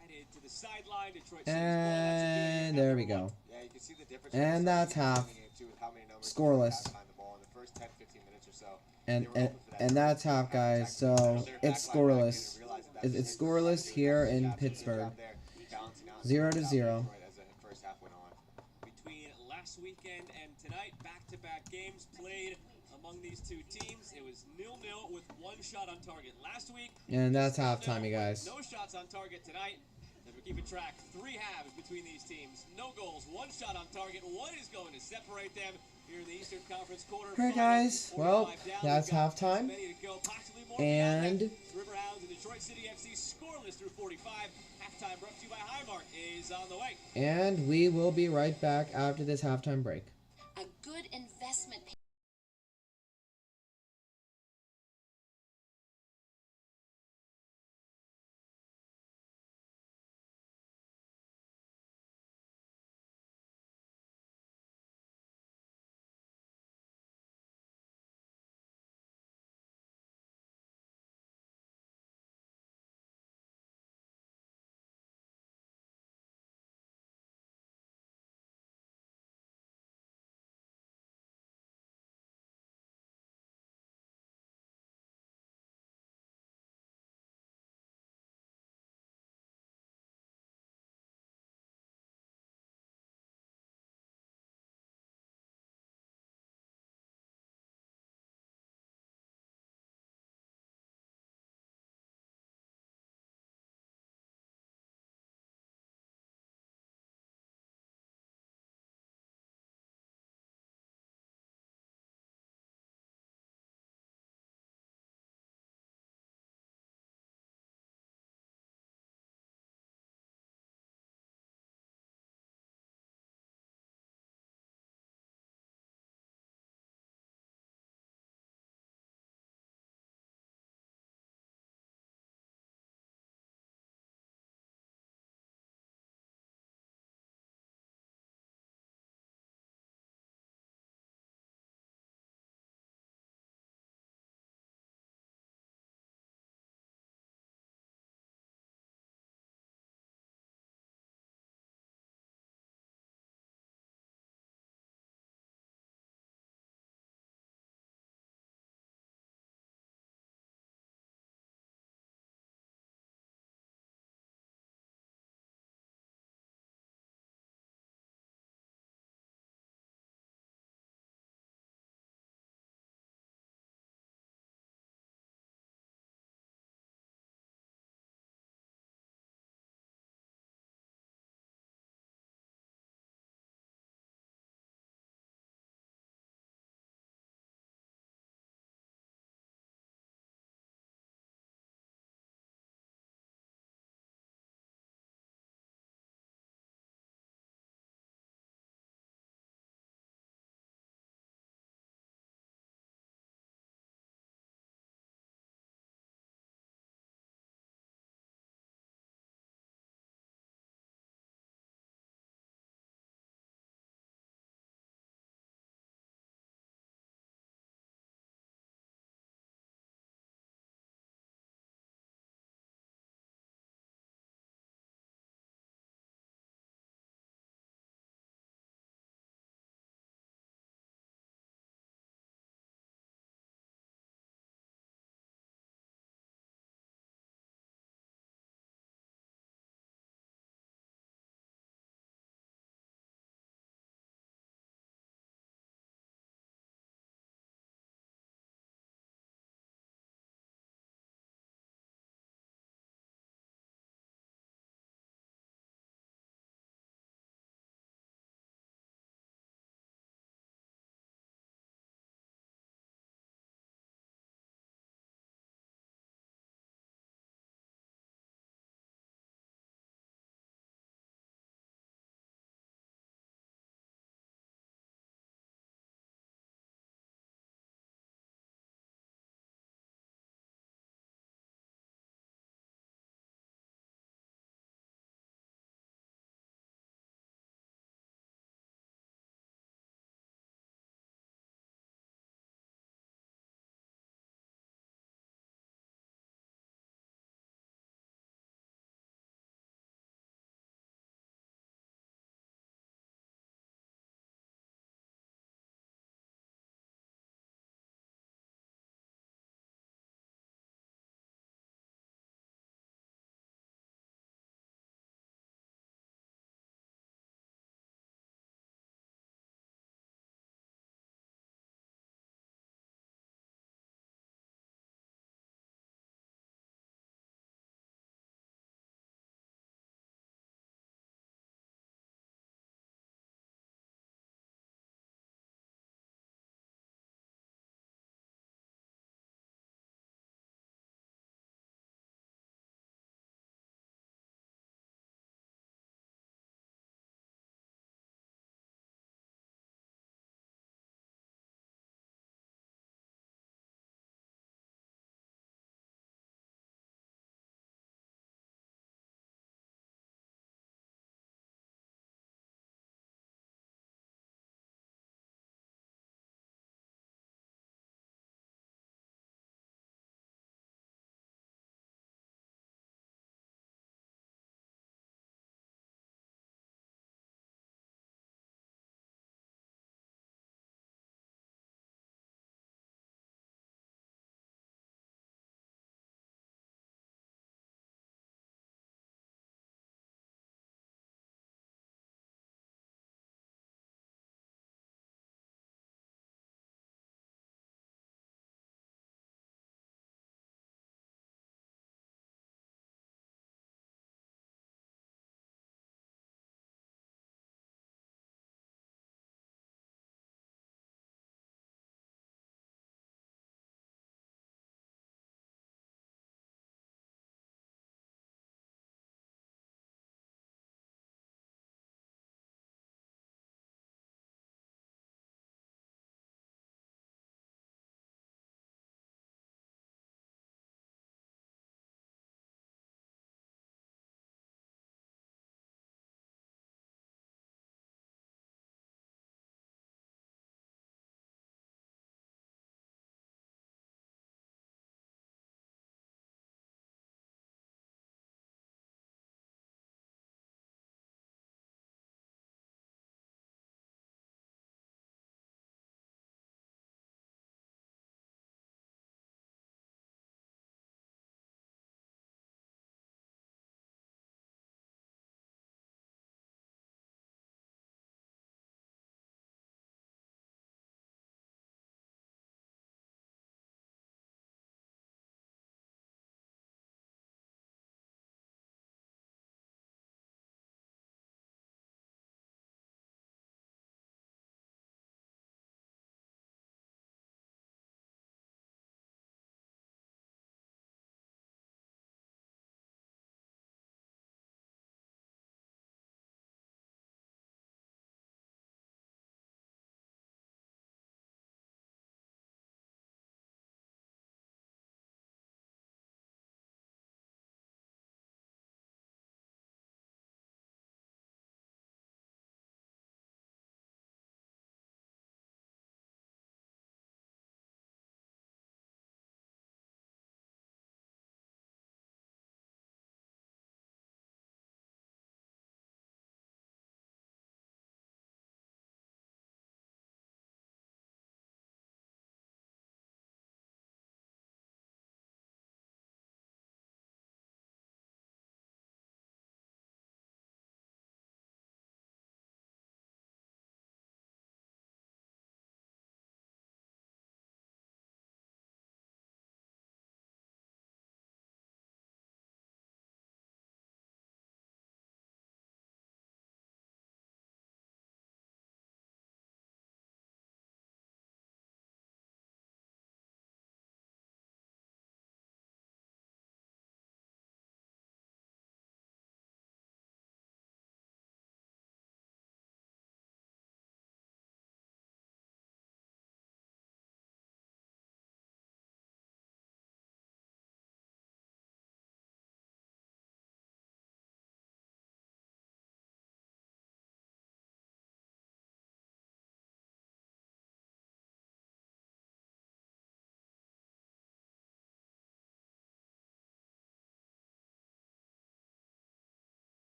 Right into the sideline. Detroit And there we go. Yeah, you can see the difference. And that's half. Scoreless. And that's half, guys. So it's scoreless. It's scoreless here in Pittsburgh. 0-0. Between last weekend and tonight, back-to-back games played among these two teams. It was 0-0 with one shot on target last week. And that's halftime, you guys. No shots on target tonight. As we're keeping track, 3 halves between these teams. No goals, 1 shot on target. What is going to separate them here in the Eastern Conference quarter? Alright, guys. Well, that's halftime. And Riverhounds and Detroit City FC scoreless through 45. Halftime brought to you by Highmark is on the way. And we will be right back after this halftime break. A good investment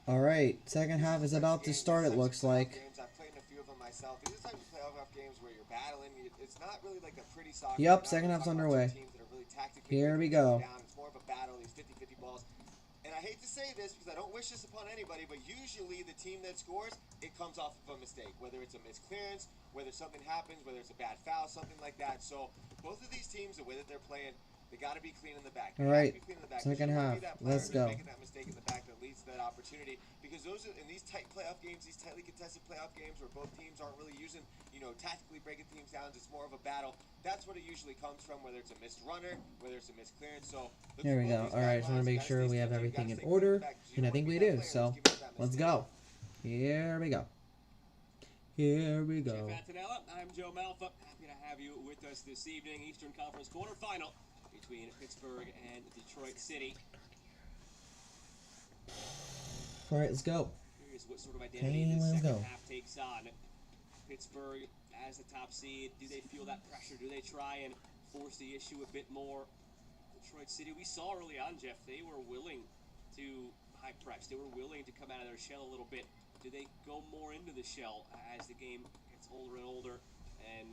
All right, second half is about to start. It looks like. I've played in a few of them myself. These are the types of playoff games where you're battling. It's not really like a pretty soccer. Yep, second half's underway. Here we go. It's more of a battle. These 50-50 balls. And I hate to say this because I don't wish this upon anybody, but usually the team that scores, it comes off of a mistake. Whether it's a missed clearance, whether something happens, whether it's a bad foul, something like that. So both of these teams, the way that they're playing, they got to be clean in the back. All right, second half. Let's go. Making that mistake in the back that leads to that opportunity, because those are in these tight playoff games, these tightly contested playoff games where both teams aren't really using, tactically breaking teams down. It's more of a battle. That's what it usually comes from, whether it's a missed runner, whether it's a missed clearance. So there we go. All right, just want to make sure we have everything in order, and I think we do. So let's go. Here we go. Here we go. Jeff Antonella, I'm Joe Malfa. Happy to have you with us this evening. Eastern Conference quarterfinal between Pittsburgh and Detroit City. All right, let's go. Here's what sort of identity the second half takes on. Pittsburgh as the top seed. Do they feel that pressure? Do they try and force the issue a bit more? Detroit City, we saw early on, Jeff, they were willing to high press. They were willing to come out of their shell a little bit. Do they go more into the shell as the game gets older and older and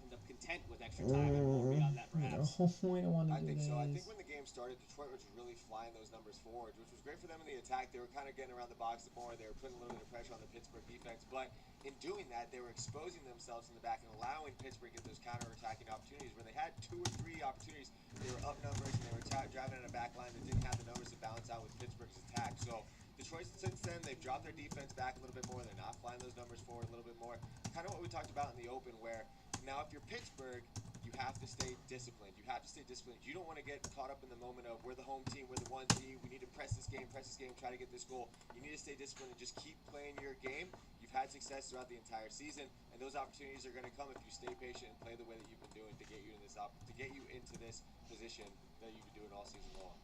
end up content with extra time and more beyond that, perhaps? We don't want to I do think this. so. I think when the game started, Detroit was really flying those numbers forward, which was great for them in the attack. They were kind of getting around the box more. They were putting a little bit of pressure on the Pittsburgh defense. But in doing that, they were exposing themselves in the back and allowing Pittsburgh to get those counter-attacking opportunities where they had 2 or 3 opportunities. They were up numbers and they were driving in a back line that didn't have the numbers to balance out with Pittsburgh's attack. So Detroit, since then, they've dropped their defense back a little bit more. They're not flying those numbers forward a little bit more. Kind of what we talked about in the open, where now if you're Pittsburgh, you have to stay disciplined. You have to stay disciplined. You don't want to get caught up in the moment of we're the home team, we're the one team, we need to press this game, try to get this goal. You need to stay disciplined and just keep playing your game. You've had success throughout the entire season, and those opportunities are going to come if you stay patient and play the way that you've been doing to get you in this to get you into this position that you've been doing all season long.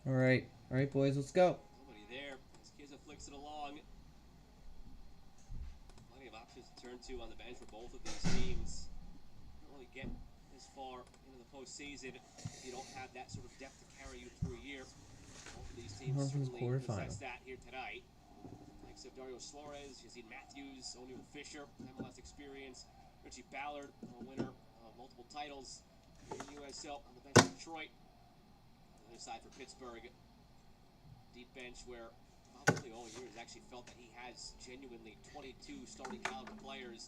All right, boys, let's go. Nobody there. As Kiza flicks it along. Plenty of options to turn to on the bench for both of these teams. Don't really get this far into the postseason if you don't have that sort of depth to carry you through a year. Both of these teams certainly possess that here tonight. Like Dario Suarez, Yazid Matthews, O'Neal Fisher, MLS experience, Richie Ballard, a winner of multiple titles in USL on the bench of Detroit. Side for Pittsburgh, deep bench where probably all year has actually felt that he has genuinely 22 starting caliber players.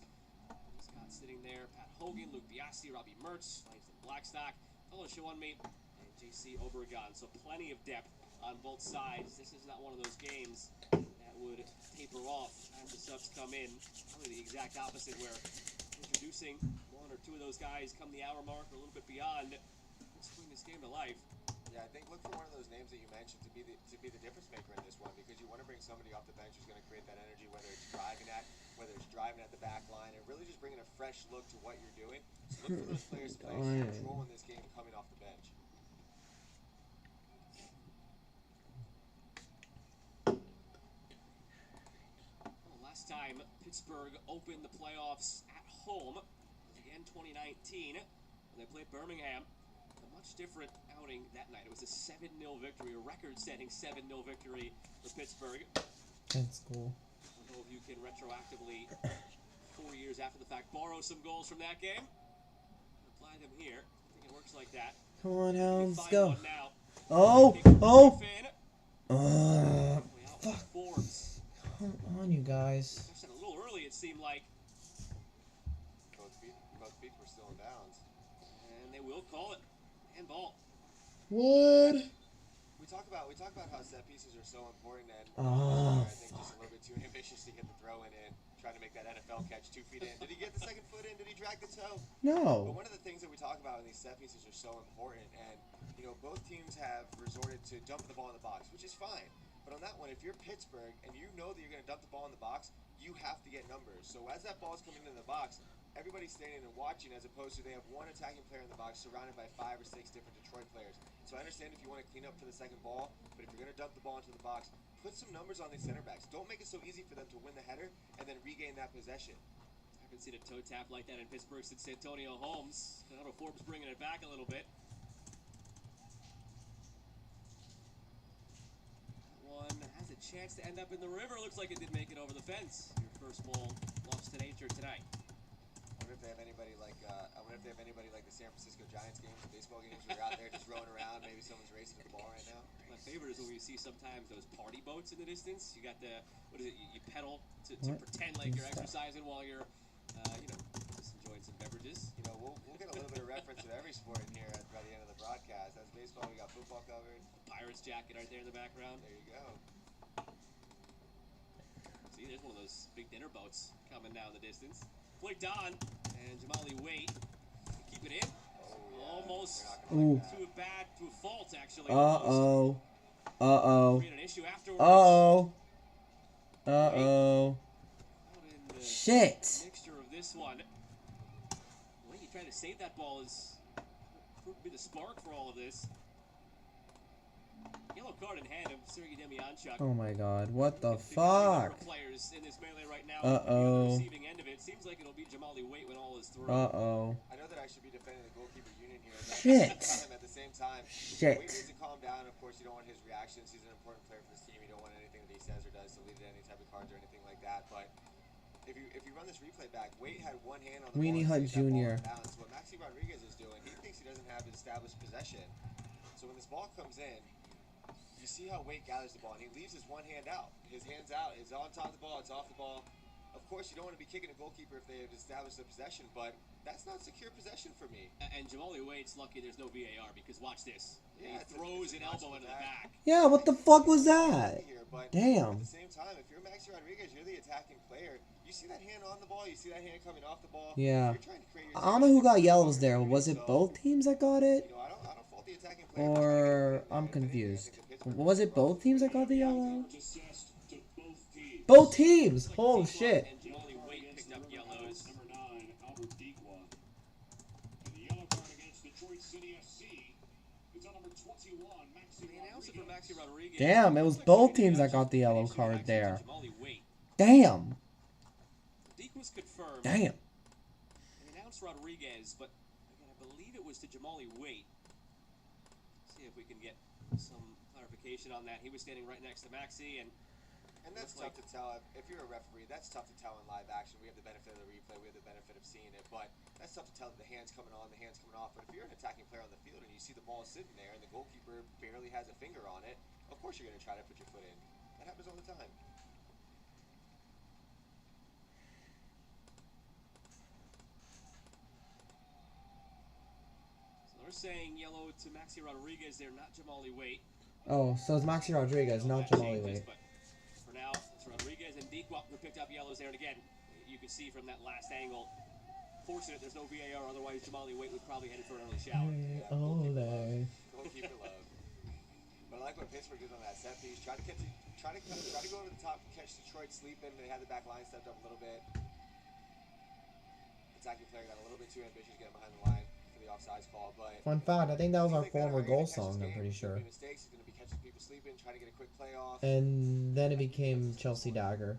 He's got sitting there Pat Hogan, Luke Biasi, Robbie Mertz, Langston Blackstock, Tolo Shawunmi, and JC Obregon. So plenty of depth on both sides. This is not one of those games that would taper off as the subs come in. Probably the exact opposite, where introducing 1 or 2 of those guys come the hour mark or a little bit beyond. Let's bring this game to life. Yeah, I think look for one of those names that you mentioned to be the difference maker in this one, because you want to bring somebody off the bench who's going to create that energy, whether it's driving at the back line, and really just bringing a fresh look to what you're doing. So look for those players to play control in this game coming off the bench. Well, last time Pittsburgh opened the playoffs at home, again 2019, when they played Birmingham. Much different outing that night. It was a 7-0 victory, a record-setting 7-0 victory for Pittsburgh. That's cool. I don't know if you can retroactively, 4 years after the fact, borrow some goals from that game. Apply them here. I think it works like that. Come on, Hounds, let's go. Now. Oh! Fuck. Forbes. Come on, you guys. A little early, it seemed like. Both feet were still in bounds. And they will call it. Ball. What? We talk about how set pieces are so important, and I think just a little bit too ambitious to get the throw in, trying to make that NFL catch 2 feet in. Did he get the second foot in? Did he drag the toe? No. But one of the things that we talk about in these set pieces are so important, and both teams have resorted to dumping the ball in the box, which is fine. But on that one, if you're Pittsburgh and you know that you're going to dump the ball in the box, you have to get numbers. So as that ball is coming into the box, everybody's standing and watching, as opposed to they have one attacking player in the box surrounded by 5 or 6 different Detroit players. So I understand if you want to clean up for the second ball, but if you're going to dump the ball into the box, put some numbers on these center backs. Don't make it so easy for them to win the header and then regain that possession. I haven't seen a toe tap like that in Pittsburgh since Antonio Holmes. I don't know, Forbes bringing it back a little bit. chance to end up in the river. Looks like it did make it over the fence. Your first ball lost to nature tonight. I wonder if they have anybody like the San Francisco Giants games, the baseball games, where you're out there just rolling around. Maybe someone's racing to the ball right now. My favorite is when we see sometimes those party boats in the distance. You got the, what is it, you pedal to pretend like you're exercising while you're, just enjoying some beverages. You know, we'll get a little bit of reference to every sport in here by the end of the broadcast. That's baseball. We got football covered. Pirates jacket right there in the background. There you go. See, there's one of those big dinner boats coming down the distance. Flicked on, and Jamali Wait keep it in. Oh, yeah. Almost Ooh. to a fault, actually. Uh-oh. Uh-oh. Create an issue afterwards. Uh-oh. Uh-oh. Out in the Shit. mixture of this one. The way you try to save that ball is proved to be the spark for all of this. Yellow card in hand of Sergei Demyanchuk. Oh my god. What the Pick up fuck? the players in this melee right now. Uh-oh. On the receiving end of it. Seems like it'll be Jamali Wait when all is through. Uh-oh. I know that I should be defending the goalkeeper union here. Shit. At the same time, Shit. Wade needs to calm down. Of course, you don't want his reactions. He's an important player for this team. You don't want anything that he says or does to lead to any type of cards or anything like that. But if you run this replay back, Wade had one hand on the Weenie ball. Hut Jr. So what Maxi Rodriguez is doing, he thinks he doesn't have his established possession. So when this ball comes in, you see how Wade gathers the ball, and he leaves his one hand out. His hand's out. It's on top of the ball. It's off the ball. Of course, you don't want to be kicking a goalkeeper if they have established the possession, but that's not secure possession for me. And Jamali Wade's lucky there's no VAR because watch this. Yeah, He throws an elbow into the back. Yeah, what the fuck was that? Here, but Damn. At the same time, if you're Maxi Rodriguez, you're the attacking player. You see that hand on the ball. You see that hand coming off the ball. Yeah. You're trying to create your I don't know who got yellows there. Was it both teams that got it? You know, I don't fault the attacking player. for trying to Or get it. I'm If anything, I confused. think the Pittsburgh Was it both teams that got the yellow? Assessed to both teams. Both teams! Holy shit. And Jamali Wade picked up yellows. Number 9, Albert Dequa. And the yellow card against Detroit City FC. It's on number 21, Maxi They announced it for Rodriguez. Maxi Rodriguez. Damn, it was both teams that got the yellow card there. Jamali Wade. Damn. Deke was confirmed. Damn. They announced Rodriguez, but again, I believe it was to Jamali Wade. See if we can get some clarification on that. He was standing right next to Maxi, and that's tough to tell. If you're a referee, that's tough to tell in live action. We have the benefit of the replay. We have the benefit of seeing it. But that's tough to tell that the hand's coming on, the hand's coming off. But if you're an attacking player on the field and you see the ball sitting there and the goalkeeper barely has a finger on it, of course you're going to try to put your foot in. That happens all the time. so they're saying yellow to Maxi Rodriguez there, not Jamali Wade. Oh, so it's Maxi Rodriguez, not Jamali Wade. But for now, it's Rodriguez and Dequa who picked up yellows there. And again, you can see from that last angle, fortunate there's no VAR, otherwise Jamali Wade was probably headed for an early shower. Goalkeeper love. But I like what Pittsburgh did on that set piece. Try to go over the top, catch Detroit sleeping. They had the back line stepped up a little bit. Attacking player got a little bit too ambitious getting behind the line for the offsides call. But Fun fact, I think that was our things like that former are gonna goal catch his song, I'm game. pretty sure. He's gonna make mistakes. He's going to be catching people sleeping, trying to get a quick play off. And then it became Chelsea Dagger.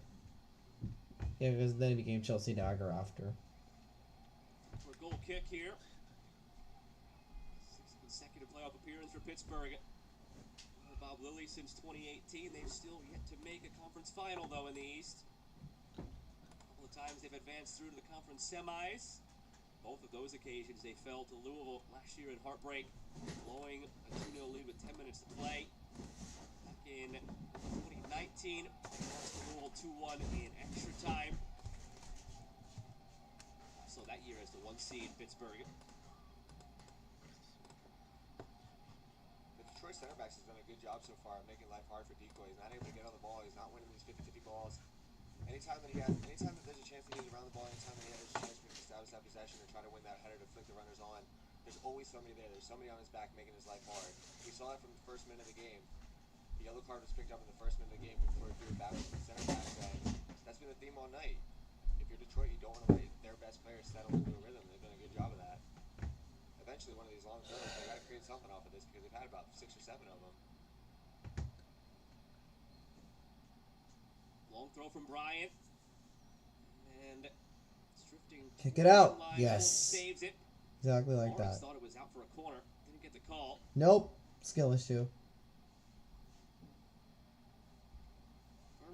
Yeah, because then it became Chelsea Dagger after. For a goal kick here. Sixth consecutive playoff appearance for Pittsburgh. Bob Lilly since 2018. They've still yet to make a conference final, though, in the East. A couple of times they've advanced through to the conference semis. Both of those occasions they fell to Louisville last year in heartbreak, blowing a 2-0 lead with 10 minutes to play. Back in 2019, they lost to Louisville 2-1 in extra time. So that year as the 1 seed Pittsburgh. The Detroit center backs has done a good job so far of making life hard for Decoy. He's not able to get on the ball. He's not winning these 50-50 balls. Anytime that there's a chance that he's around the ball, anytime that he has a chance to establish that possession or try to win that header to flick the runners on, there's always somebody there. There's somebody on his back making his life hard. We saw it from the first minute of the game. The yellow card was picked up in the first minute of the game before it threw it back to the center back. That's been the theme all night. If you're Detroit, you don't want to let their best players settle into a rhythm. They've done a good job of that. Eventually, one of these long throws, they got to create something off of this because they've had about 6 or 7 of them. Long throw from Bryant. And it's drifting. Kick it out. Line. Yes. Saves it. Exactly like Lawrence that. thought it was out for a corner. Didn't get the call. Nope. Skill issue.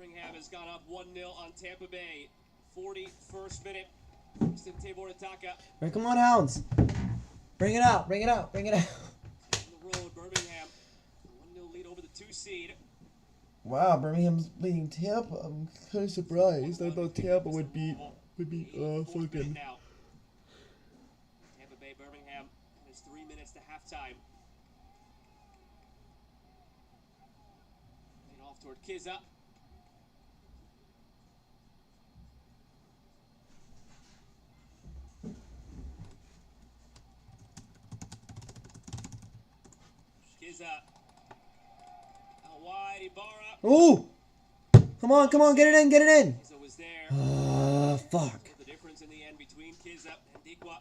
Birmingham has gone up 1-0 on Tampa Bay. 41st minute. Table Ataka. Right, come on, Hounds. Bring it out. Bring it out. Bring it out. On the road, Birmingham. 1-0 lead over the 2 seed. Wow, Birmingham's leading Tampa. I'm kind of surprised. I thought Tampa would be fucking. Now. Tampa Bay, Birmingham. And it's 3 minutes to halftime. Get off toward Kizza. Kizza. Out wide, Ibarra. Ooh! Come on, come on, get it in, get it in. Kizza was there. Fuck. The difference in the end between Kizza and Dikwa.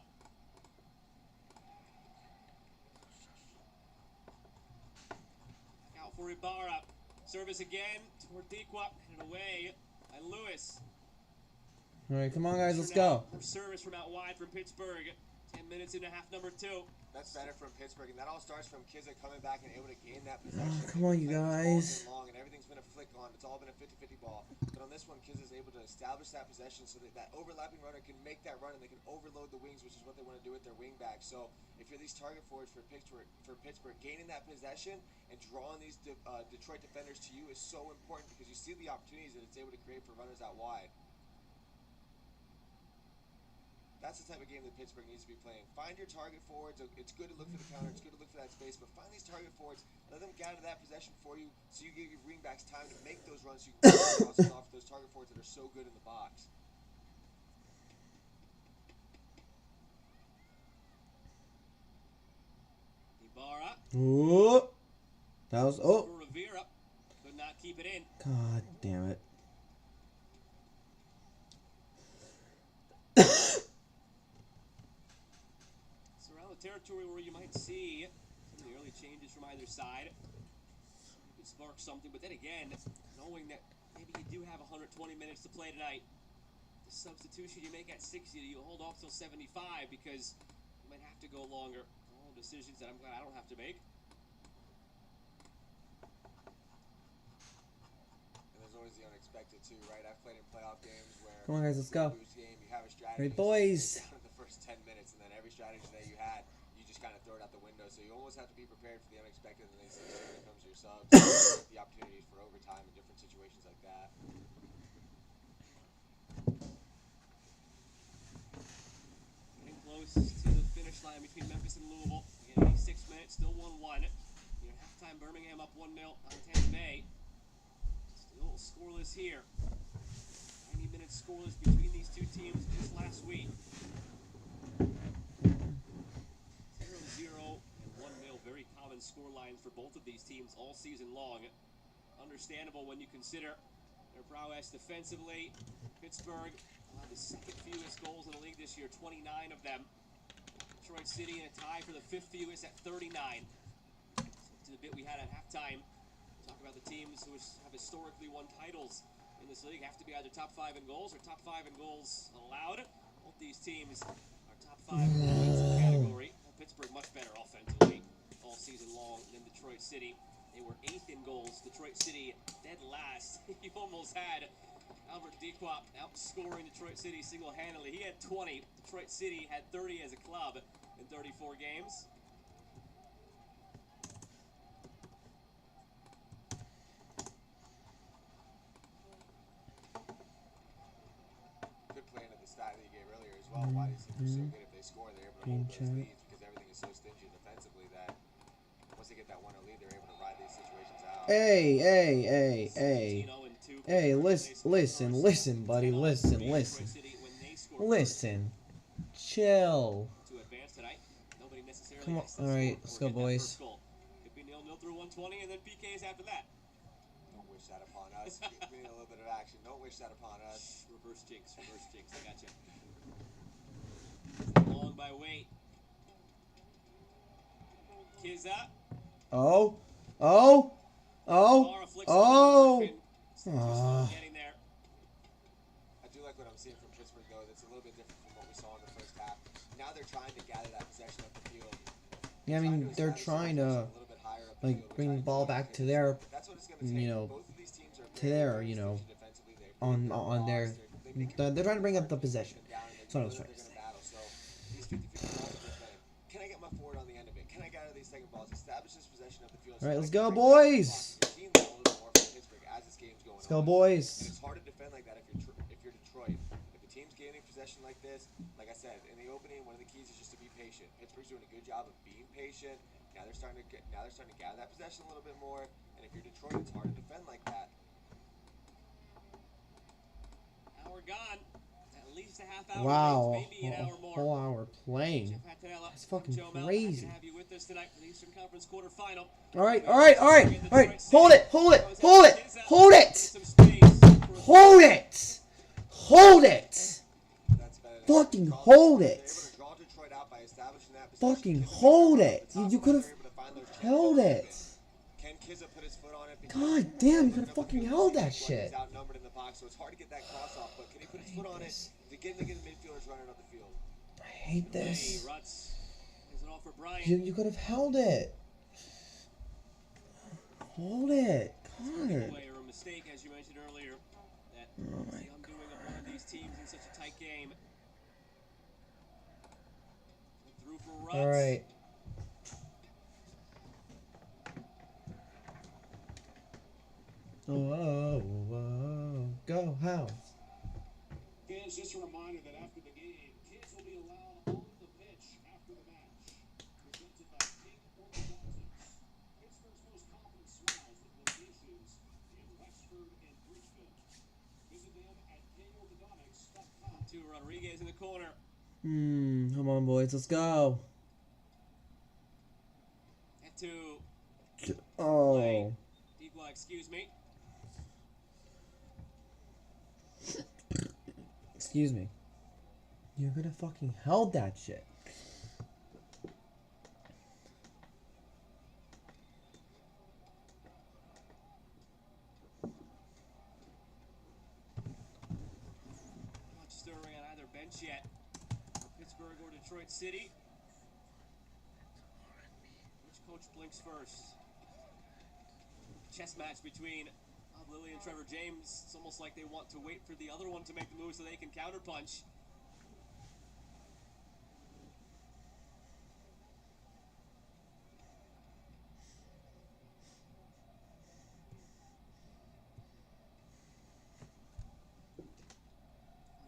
Out for Ibarra. Service again toward Dikwa. Headed away by Lewis. Alright, come on, guys, let's go. Service from out wide from Pittsburgh. 10 minutes into half number 2. That's better from Pittsburgh, and that all starts from Kizza coming back and able to gain that possession. Come on, you guys. Long, and everything's been a flick on. It's all been a 50-50 ball. But on this one, Kizza's able to establish that possession so that that overlapping runner can make that run, and they can overload the wings, which is what they want to do with their wing back. So if you're these target forwards for Pittsburgh, gaining that possession and drawing these Detroit defenders to you is so important because you see the opportunities that it's able to create for runners out wide. That's the type of game that Pittsburgh needs to be playing. Find your target forwards. It's good to look for the counter. It's good to look for that space. But find these target forwards. Let them gather that possession for you so you give your wingbacks time to make those runs so you can cross off those target forwards that are so good in the box. Ibarra. Ooh. That was... Oh. Rivera could not keep it in. God damn it. Territory where you might see some of the early changes from either side. You could spark something, but then again, knowing that maybe you do have 120 minutes to play tonight, the substitution you make at 60, you hold off till 75 because you might have to go longer. All decisions that I'm glad I don't have to make. And there's always the unexpected too, right? I've played in playoff games where come on, guys, let's go. Game, you have a strategy. Right, boys. Down in the first 10 minutes, and then every strategy that you had, you just kind of throw it out the window. So you almost have to be prepared for the unexpected, and then when it comes to your subs, the opportunities for overtime in different situations like that. Getting close to the finish line between Memphis and Louisville. Again, 86 minutes, still 1-1. Halftime, Birmingham up 1-0 on Tampa Bay. Still scoreless here. 90 minutes scoreless between these two teams just last week. 0-0 and 1-0, very common score lines for both of these teams all season long. Understandable when you consider their prowess defensively. Pittsburgh allowed the second fewest goals in the league this year, 29 of them. Detroit City in a tie for the 5th fewest at 39. So to the bit we had at halftime, talk about the teams who have historically won titles in this league have to be either top 5 in goals or top 5 in goals allowed. Both these teams are top 5 in the offensive category. Pittsburgh much better offensively all season long than Detroit City. They were 8th in goals. Detroit City dead last. You almost had Albert Dikwa outscoring Detroit City single-handedly. He had 20. Detroit City had 30 as a club in 34 games. Why these teams are so good if they score, they're able to hold those leads because everything is so stingy defensively that once they get that 1-0 lead, they're able to ride these situations out. Hey, listen, buddy, listen. Chill. Come on, alright, let's go, boys. Could be 0-0 through 120 and then PKs after that. Don't wish that upon us. We need a little bit of action. Don't wish that upon us. Reverse jinx, I got you. Long by weight. Kizza. Oh. Getting there. I do like what I'm seeing from Pittsburgh, though. That's a little bit different from what we saw in the first half. Now they're trying to gather that possession up the field. Yeah, I mean, they're trying to, like, bring the ball back to their, to their, on their. They're trying to bring up the possession. That's what I was trying to say. So these 50-50 balls that they're playing. Can I get my forward on the end of it? Can I get out of these second balls? Establish this possession of the field. All right, let's go, boys. You're seeing that a little bit more from Pittsburgh as this game's going on. Let's go, And boys. it's hard to defend like that if you're Detroit. If the team's gaining possession like this, like I said in the opening, one of the keys is just to be patient. Pittsburgh's doing a good job of being patient. Now they're starting to gather that possession a little bit more. And if you're Detroit, it's hard to defend like that. Hour gone. At least a half hour. Wow, Maybe an hour more. whole hour playing. That's fucking crazy. Have you with us tonight for the Eastern Conference quarterfinal. All right. Hold it. Fucking hold it. Fucking hold it. You could have held it. God damn, you could have fucking held that shit. Outnumbered in the box, so it's hard to get that cross off. But can he put his foot on it to get the midfielders running up the field? I hate this. You could have held it. Hold it. God. A mistake, as you mentioned earlier, that Oh my the undoing of one of these teams in such a tight game. Through for Rutz. All right. Oh, go Hounds. Fans, just a reminder that after the game, kids will be allowed on the pitch after the match. Presented by Pink Orthodontics. Pittsburgh's most confident smiles with locations in Wexford and Bridgeville. Visit them at pinkorthodontics.com. To Rodriguez in the corner. Come on, boys, let's go. And to Oh. Digua, excuse me. Excuse me. You could have fucking held that shit. Not stirring on either bench yet. Pittsburgh or Detroit City. Which coach blinks first? Chess match between Lily and Trevor James. It's almost like they want to wait for the other one to make the move so they can counterpunch.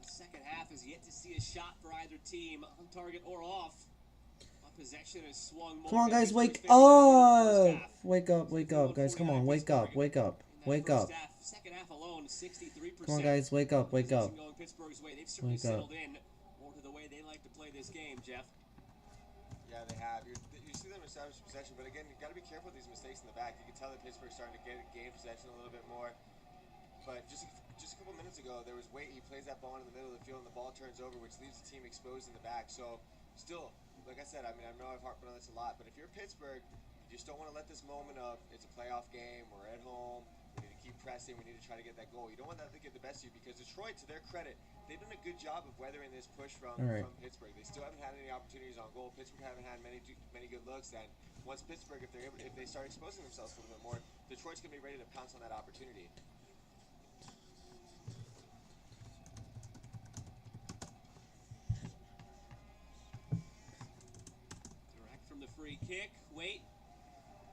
The second half is yet to see a shot for either team, on target or off. Possession has swung more. Come on, guys, wake up! Wake up, guys. Come on, wake up. Second half alone, 63%. Come on, guys, wake up. Going Pittsburgh's way. They've certainly Wake up. settled in more to the way they like to play this game, Jeff. Yeah, they have. You see them establish possession, but again, you got to be careful with these mistakes in the back. You can tell that Pittsburgh's starting to gain possession a little bit more. But just a couple minutes ago, there was Waite. He plays that ball in the middle of the field, and the ball turns over, which leaves the team exposed in the back. So, still, like I said, I mean, I know I've harped on this a lot, but if you're Pittsburgh, you just don't want to let this moment of it's a playoff game, we're at home, we need to keep pressing, we need to try to get that goal. You don't want that to get the best of you, because Detroit, to their credit, they've done a good job of weathering this push from Pittsburgh. They still haven't had any opportunities on goal. Pittsburgh haven't had many good looks, and once Pittsburgh, if they start exposing themselves a little bit more, Detroit's going to be ready to pounce on that opportunity. Free kick. Wait.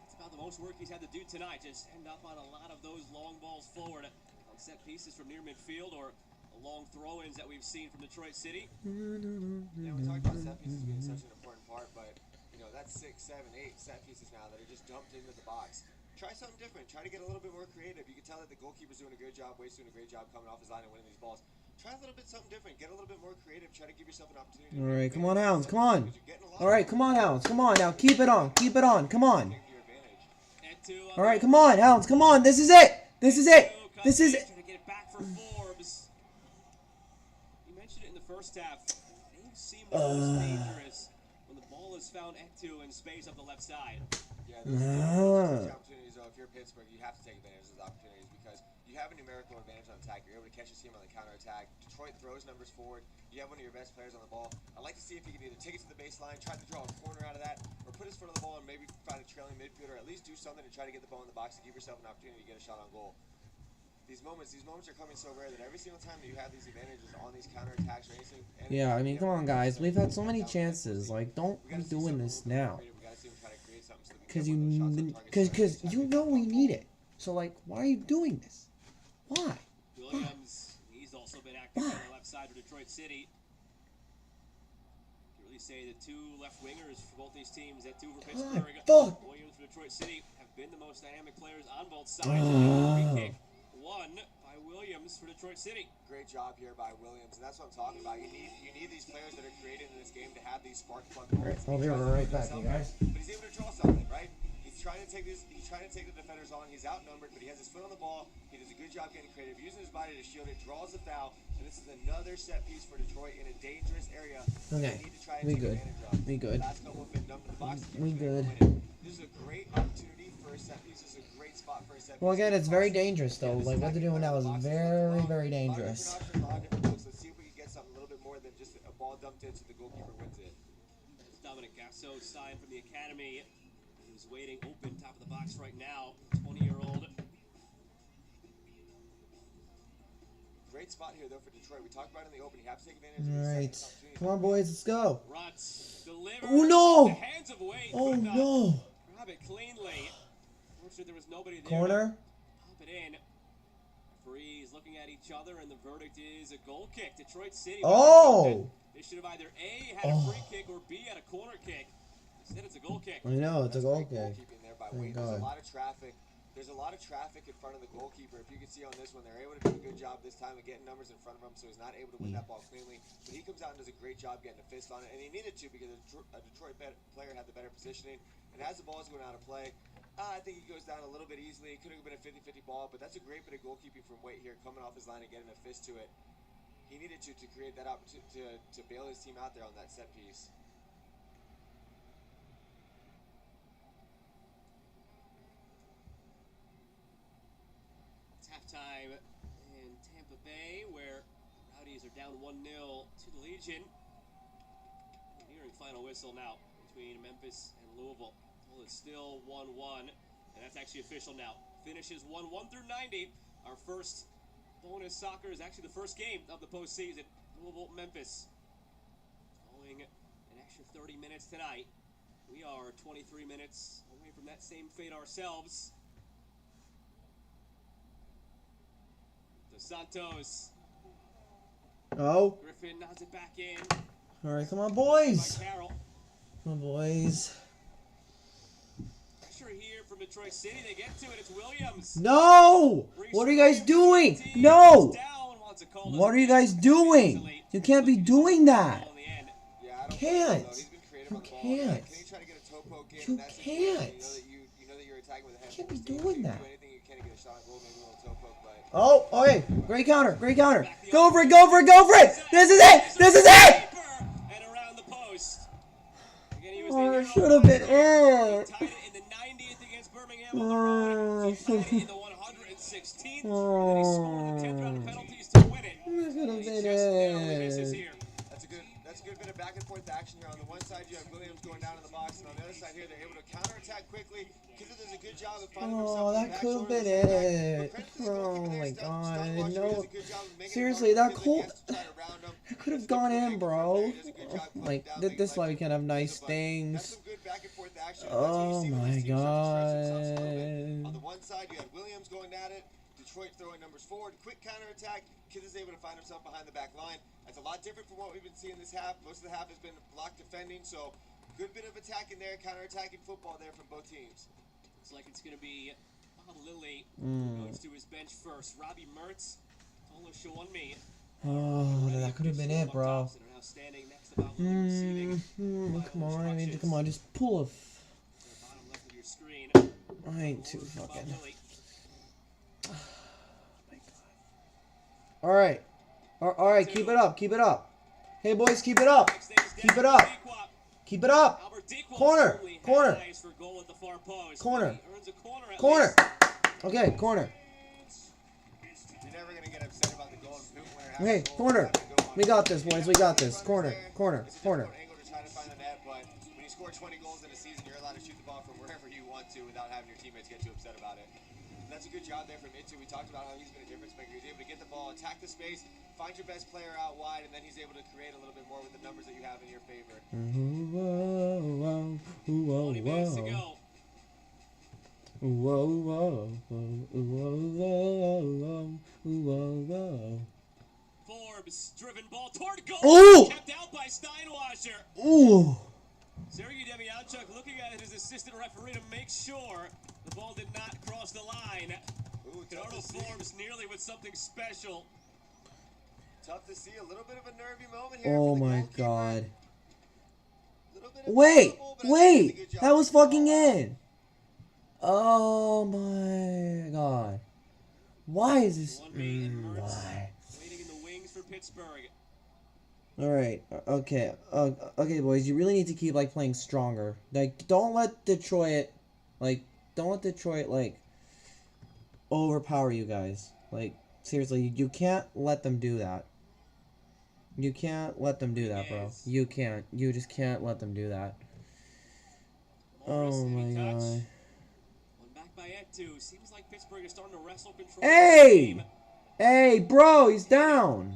It's about the most work he's had to do tonight. Just end up on a lot of those long balls forward on set pieces from near midfield or long throw-ins that we've seen from Detroit City. Yeah, we talked about set pieces being such an important part, but that's 6, 7, 8 set pieces now that are just dumped into the box. Try something different. Try to get a little bit more creative. You can tell that the goalkeeper's doing a good job. Wade's doing a great job coming off his line and winning these balls. Try a little bit something different. Get a little bit more creative. Try to give yourself an opportunity. All right, come on, Hounds. Come on. All right, come on, Hounds. Come on now. Keep it on. Come on. All right, come on, Hounds. Come on. This is it. Trying to get it back for Forbes. You mentioned it in the first half. They seem most dangerous when the ball is found Ektu in space up the left side. Yeah, those opportunities, though, if you're Pittsburgh, you have to take advantage of those opportunities because you have a numerical advantage on attack. You're able to catch a team on the counter-attack. Detroit throws numbers forward. You have one of your best players on the ball. I'd like to see if he can either take it to the baseline, try to draw a corner out of that, or put his foot on the ball and maybe find a trailing midfielder, or at least do something to try to get the ball in the box to give yourself an opportunity to get a shot on goal. these moments are coming so rare that every single time that you have these advantages on these counterattacks or anything. Yeah, I mean, come on, guys. We've had so many chances. Like, don't We be gotta see doing something a this little bit more now. creative. We gotta see him try to create something so that we can get one of those shots on target. Because you know we need it. So, like, why are you doing this? Why? Williams, he's also been active on the left side of Detroit City. Can really say the two left wingers for both these teams, that two for Pittsburgh. Fuck. Williams for Detroit City have been the most dynamic players on both sides. Free kick won by Williams for Detroit City. Great job here by Williams, and that's what I'm talking about. You need these players that are created in this game to have these spark plug moments. I'll be right back, you guys. But he's able to draw something, right? He's trying to take the defenders on. He's outnumbered, but he has his foot on the ball. He does a good job getting creative, using his body to shield it, draws the foul, and this is another set piece for Detroit in a dangerous area. Okay, They need to try and we take good. advantage of. We good. The last couple have been dumb to the box. We good. This is a great opportunity for a set piece. This is a great spot for a set piece. Well, again, it's very dangerous, though. Like, what they're doing now is very, very dangerous. A lot of different looks. Let's see if we can get something a little bit more than just a ball dumped in so the goalkeeper wins it. Dominic Gasso signed from the academy. He's waiting open top of the box right now. 20-year-old. Great spot here, though, for Detroit. We talked about it in the open. You have to take advantage of these Alright. second opportunities. Come on, boys. Let's go. Ruts delivers. Oh, no. The hands of Wade. Oh, Could not no. grab it cleanly. Fortunately, there was nobody there. Corner. Pop it in. Referees looking at each other, and the verdict is a goal kick. Detroit City. Oh. They should have either A, had a free kick, or B, had a corner kick. Instead, it's a goal kick. I know, it's a goal kick. Goalkeeping there by Thank Wade. There's a God. lot of traffic. There's a lot of traffic in front of the goalkeeper. If you can see on this one, they're able to do a good job this time of getting numbers in front of him, so he's not able to win that ball cleanly. But he comes out and does a great job getting a fist on it, and he needed to because a Detroit player had the better positioning. And as the ball's going out of play, I think he goes down a little bit easily. It could have been a 50-50 ball, but that's a great bit of goalkeeping from Waite here, coming off his line and getting a fist to it. He needed to create that opportunity to bail his team out there on that set piece. Halftime in Tampa Bay, where Rowdies are down 1-0 to the Legion. We're hearing final whistle now between Memphis and Louisville. Well, it's still 1-1, and that's actually official now. Finishes 1-1 through 90. Our first bonus soccer is actually the first game of the postseason. Louisville-Memphis. Following an extra 30 minutes tonight. We are 23 minutes away from that same fate ourselves. Dos Santos. Oh. Griffin nods it back in. All right, come on, boys. By Carroll. Come on, boys. Pressure here from Detroit City. They get to it. It's Williams. No! What are you guys doing? No! What are you guys doing? You can't be doing that. Yeah, I don't Can't. He's been creative You on the ball. can't. Can he try to get a toe poke in? You in that situation? can't. You know that you're attacking with a hand. Can't be forward team, doing so you that. can do anything you can to get a shot on goal, maybe a little toe poke, but Oh, okay. Great counter. Great counter. Go for it. Go for it. Go for it. This is it. This is it. And around the post. Again, he was Oh, the it hero should have been He it. tied it in the 90th against Birmingham on the road. He tied it in the 116th. And he scored in the 10th round of penalties to win it. It should have He been just narrowly misses it. here. that's a good bit of back and forth action here. On the one side, you have Williams going down in the box, and on the other side here, they're able to counterattack quickly. Kiza does a good job of finding himself Oh, in the that back could have shoulder been of the center back. it. But credit to the Oh goalkeeper there, my Scott God. Washer does No. a good job of making it Seriously, hard that for could Kiza to try to round him. that could have Still gone in, protecting bro. from there. He does a good job cutting Like down, this making way we life can have nice That's things. some good back and forth action. Oh That's what you see when my these teams start to stretch themselves a little bit. On God. the one side, you had Williams going at it. Detroit throwing numbers forward. Quick counterattack. Kidd is able to find himself behind the back line. That's a lot different from what we've been seeing this half. Most of the half has been block defending, so good bit of attacking there, counterattacking football there from both teams. Looks like it's going to be Bob Lilly goes to his bench first. Robbie Mertz, Tolo Shawunmi. Oh, that could have been it, bro. Thompson are now standing next to Bob Lilly receiving. Come on, I mean, come on, just pull a. The bottom left of your screen. I ain't too Bob fucking. Lilly. All right, all right, keep it up, keep it up. Hey boys, keep it up, keep it up, keep it up. Albert Dequan Corner, certainly had corner. eyes for goal at the far post, Corner. but he earns a corner at Corner. least. Okay, corner. You're never going to get upset about the goal. Okay, corner. We got this, boys. We got this. Corner, corner, corner. Angle to try to find the net, but when you score 20 goals in a season, you're allowed to shoot the ball from wherever you want to without having your teammates get too upset about it. that's a good job there from Itu. We talked about how he's been a difference maker. He's able to get the ball, attack the space, find your best player out wide, and then he's able to create a little bit more with the numbers that you have in your favor. 20 minutes to go. Forbes driven ball toward goal. Ooh! Kept out by Steinwasser. Ooh! Sergei Demyanchuk looking at his assistant referee to make sure the ball did not cross the line. Ooh, tough Arnold to see. Forbes nearly with something special. Tough to see. A little bit of a nervy moment here. Oh for the my goalkeeper. god. Little bit of Wait! trouble, but I think he did a Wait! good job That was keeping the fucking ball out. in! Oh my god. Why is this? One being in Mertz, Why? waiting in the wings for Pittsburgh. Alright, okay. Okay, boys, you really need to keep, like, playing stronger. Like, don't let Detroit, like, overpower you guys. Like, seriously, you can't let them do that. You can't let them do that, bro. You can't. You just can't let them do that. Morris, Oh heavy my touch. god. One back by Etu. Seems like Pittsburgh is starting to wrestle control. Hey! Of the game. Hey, bro, he's down!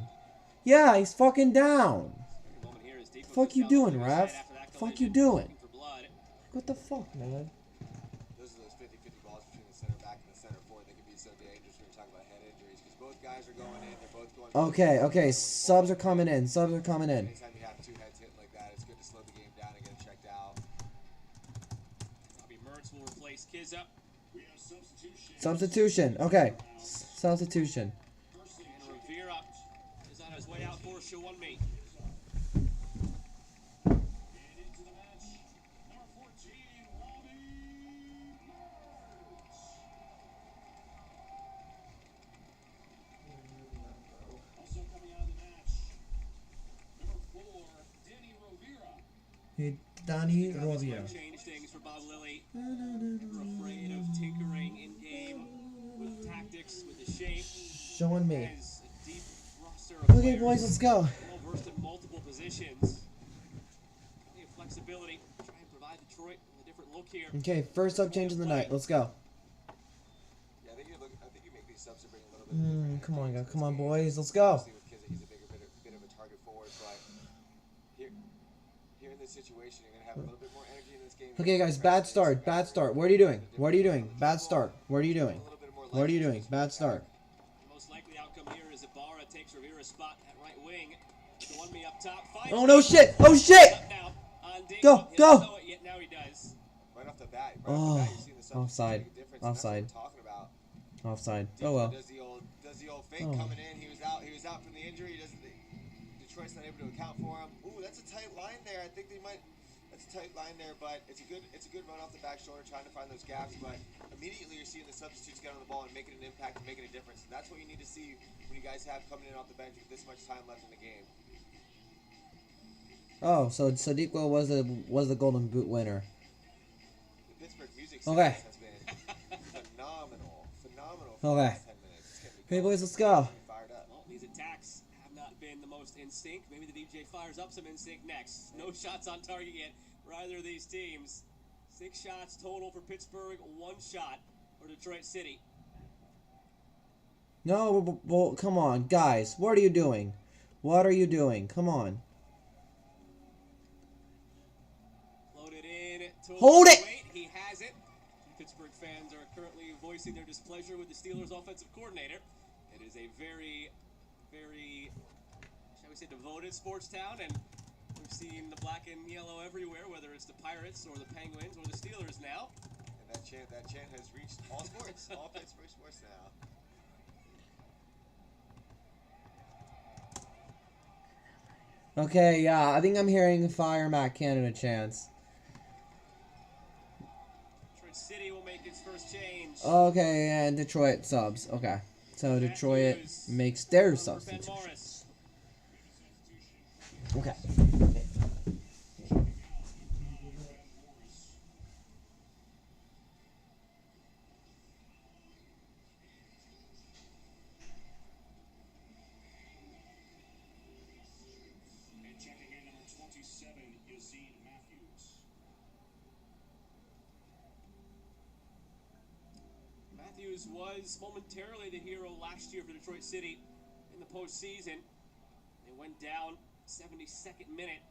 Yeah, he's fucking down! Moment here as Deep Fuck you goes down doing, the side Raph? after that Fuck you collision, doing? looking for blood. What the fuck, man? Those are those 50-50 balls between the center back and the center forward. They can be so dangerous when you're talking about head injuries because both guys are going in. They're both going. Okay, subs are coming in. Subs are coming in. Anytime you have two heads hitting like that, it's good to slow the game down and get it checked out. Bobby Mertz will replace Kizza. We have substitution. Substitution. Okay. Substitution. And Rivera is on his way out for Shawunmi. And into the match, number 14, Robbie Mertz. Also coming out of the match, number 4, Danny Rovira. Hey, Danny This Rovira. might change things for Bob Lilly. Never afraid of tinkering in game with tactics, with the shape. Showing me. Has a deep roster of Okay, players boys, let's go. well versed in multiple positions. Plenty of flexibility. Try and provide Detroit with a different look here. Okay, first sub change of the night. Let's go. Yeah, I think you make these subs to bring a little bit. of different Come on, energy guys. to Come this on, game. boys. Let's go. Obviously with Kizza, he's a bit of a target forward, but here in this situation, you're gonna have a little bit more energy in this game. Okay, guys. Bad start. Bad start. What are you doing? What are you doing? Bad start. What are you doing? What are you doing? Bad start. The most likely outcome here is Ibarra takes Rivera's spot at right wing. Shawunmi up top. Oh, no shit. Oh, shit. Up now on Dink. Go, He go. doesn't know it yet. Now he does. Right off the bat, Oh, you're seeing the subs offside. make a difference, and Offside. That's what I'm talking about. Offside. Deep Oh, well. does the old fake Oh. coming in. He was out from the injury. He doesn't. Detroit's not able to account for him. Ooh, that's a tight line there. I think they might. That's a tight line there, but it's a good run off the back shoulder, trying to find those gaps. But immediately you're seeing the substitutes get on the ball and making an impact and making a difference. And that's what you need to see when you guys have coming in off the bench with this much time left in the game. Oh, so Sadiqo was the Golden Boot winner. The Pittsburgh music Okay. series has been phenomenal for Okay. the last 10 minutes. It's getting me Hey, going. boys, let's go. Fired up. Well, these attacks have not been the most in sync. Maybe the DJ fires up some in sync next. No shots on target yet for either of these teams. 6 shots total for Pittsburgh, 1 shot for Detroit City. No, well, come on, guys. What are you doing? What are you doing? Come on. Loaded in. Hold it! Wait, he has it. Pittsburgh fans are currently voicing their displeasure with the Steelers' offensive coordinator. It is a very, very, shall we say, devoted sports town, and we're seeing the black and yellow everywhere, whether it's the Pirates or the Penguins or the Steelers now. And that chant has reached all sports, all Pittsburgh sports now. Okay, yeah, I think I'm hearing Fire Matt Canada chants. Detroit City will make its first change. Okay, and Detroit subs. Okay, so Detroit makes their Ben substitution. Morris. Okay. And checking in number 27, Yazid Matthews. Matt Matthews was momentarily the hero last year for Detroit City in the postseason. They went down 72nd minute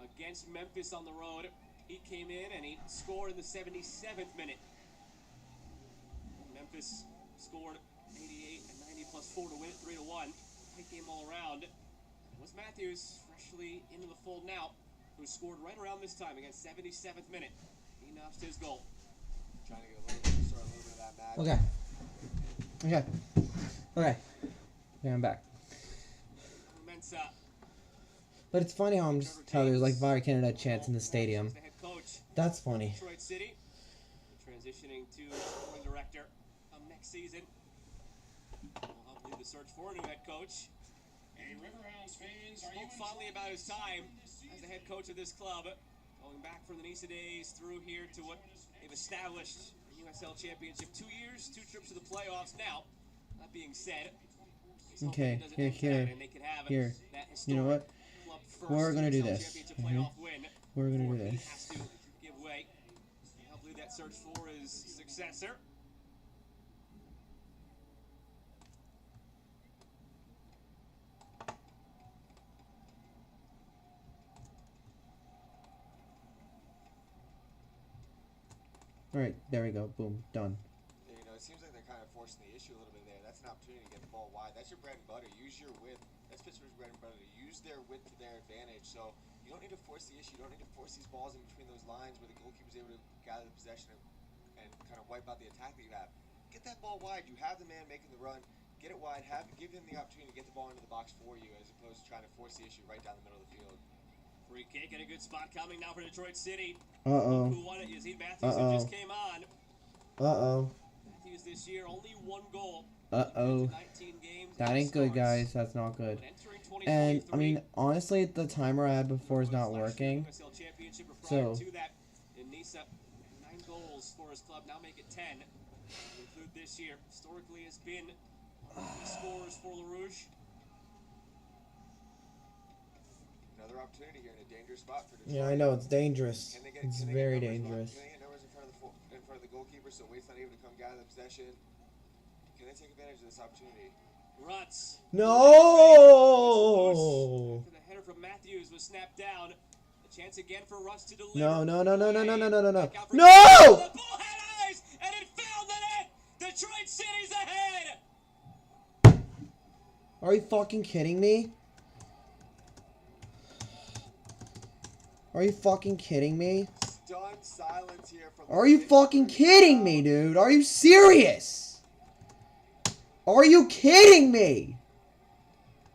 against Memphis on the road. He came in and he scored in the 77th minute. Memphis scored 88 and 90 plus 4 to win it 3-1. Tight game all around. It was Matthews freshly into the fold now, who scored right around this time against 77th minute. He notched his goal. Trying to get a little bit of that match. Okay. I'm back. Mensa. But it's funny how there's like Vire Canada chants in the stadium. The head coach That's funny. Detroit City, transitioning to sporting director next season. I'll lead the search for a new head coach. Hey, Riverhounds fans, are you Spoke fondly about his time as the head coach of this club, going back from the NISA days through here to what they've established the USL Championship. 2 years, 2 trips to the playoffs now. That being said, Okay, here. You know what? We're gonna do this. We're gonna do this. Has to give way. Help lead that search for his successor. Alright, there we go. Boom. Done. You know, it seems like they're kind of forcing the issue a little bit there. That's an opportunity to get the ball wide. That's your bread and butter. Use your width. That's Pittsburgh's bread and butter. Use their width to their advantage. So you don't need to force the issue. You don't need to force these balls in between those lines where the goalkeeper's able to gather the possession and kind of wipe out the attack that you have. Get that ball wide. You have the man making the run. Get it wide. Give him the opportunity to get the ball into the box for you, as opposed to trying to force the issue right down the middle of the field. Free kick and a good spot coming now for Detroit City. Uh-oh. Who won it? Yazid Matthews, who just came on. Uh-oh. Matthews this year, only 1 goal. Uh-oh. 19 games. That ain't good, guys. That's not good. And, I mean, honestly, the timer I had before is not working. So, to that, in NISA, 9 goals for his club. Now make it 10. Include this year. Historically has been one of the scores for La Rouge. Another opportunity here in a dangerous spot for Detroit. yeah, I know. It's dangerous. Can they get It's numbers very back? dangerous. Can they get numbers in front of the goalkeeper so Wade's not able to come gather the possession? Can they take advantage of this opportunity? Ruts. No! The header from Matthews was snapped down. A chance again for Ruts to deliver. No! The ball had eyes, and it found the net. Detroit City's ahead. Are you fucking kidding me? Are you fucking kidding me? Stunned silence here from Are you fucking kidding me, dude? Are you serious? Are you kidding me?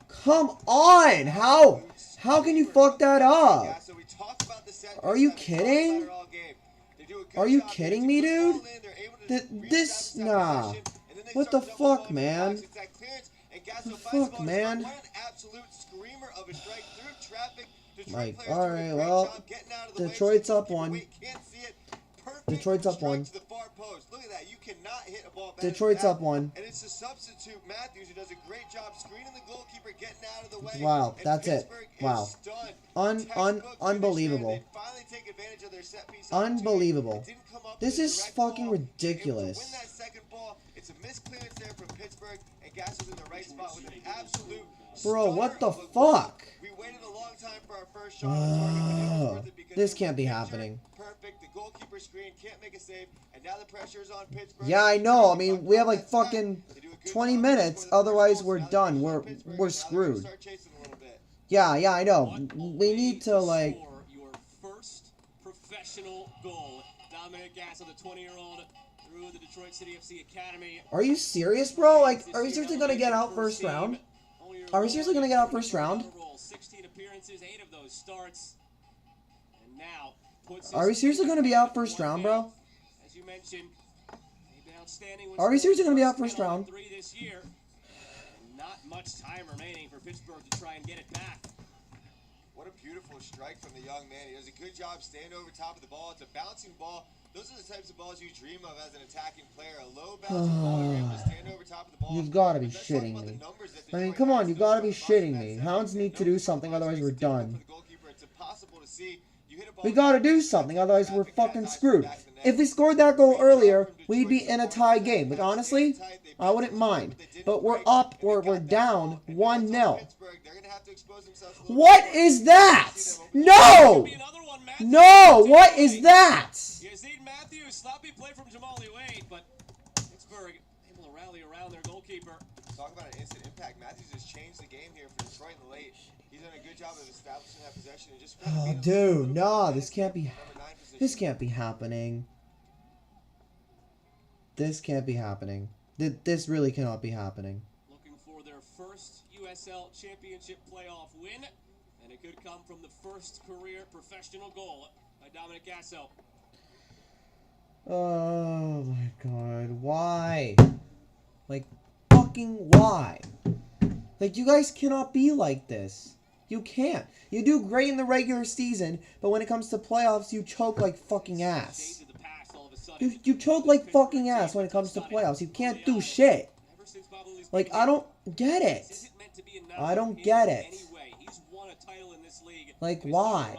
Come on! How can you fuck that up? Yeah, so we talked about the set. Are you kidding? Are you kidding me, dude? This, nah. What the fuck, man? What the fuck, man? Like, alright, well, Detroit's up 1. Detroit's up 1. Detroit's up 1. And it's a substitute, Matthews, who does a great job screening the goalkeeper, getting out of the way. Wow, that's it. Wow. Unbelievable. Unbelievable. This is fucking ridiculous. Win that second ball. It's a misclearance there from Pittsburgh, and Gas was in the right spot with an absolute Bro, what the fuck? We waited a long time for our first shot on target, but it was worth it because This can't be happening. Perfect. The goalkeeper screen can't make a save, and now the pressure is on Pittsburgh. Yeah, I know. I mean, we have like fucking 20 minutes. Otherwise, we're done. We're screwed. Yeah, I know. We need to like. Your first professional goal, Dominic Gass, the 20-year-old through the Detroit City FC Academy. Are you serious, bro? Like, are we seriously gonna get out first round? Are we seriously gonna get out first round? 16 appearances, 8 of those starts. And now are we seriously gonna be out first round, bro? As you mentioned, outstanding. Are we seriously gonna be out first round? 3 this year. Not much time remaining for Pittsburgh to try and get it back. What a beautiful strike from the young man. He does a good job staying over top of the ball. It's a bouncing ball. Those are the types of balls you dream of as an attacking player. A low bouncing ball, you're able to stand over top of the ball. You've got to be shitting me. I mean, come on, you've got to be shitting me. Hounds need to do something, otherwise we're done. It's impossible to see. You We gotta do something, otherwise we're fucking screwed. If we scored that goal earlier, we'd be in a tie game. Like, honestly, I wouldn't mind. But we're up, or we're down 1-0. What is that? No! No! What is that? Yazid Matthews, sloppy play from Jamali Wade, but Pittsburgh able to rally around their goalkeeper. Talk about an instant impact. Matthews has changed the game here for Detroit in the late. He's done a good job of establishing that possession and just. Oh, dude, no, this can't be. This can't be happening. This can't be happening. This really cannot be happening. Looking for their first USL Championship playoff win, and it could come from the first career professional goal by Dominic Gasso. Oh my god, why? Like, fucking why? Like, you guys cannot be like this. You can't. You do great in the regular season, but when it comes to playoffs, you choke like fucking ass. You choke like fucking ass when it comes to playoffs. You can't do shit. Like, I don't get it. I don't get it. Like, why?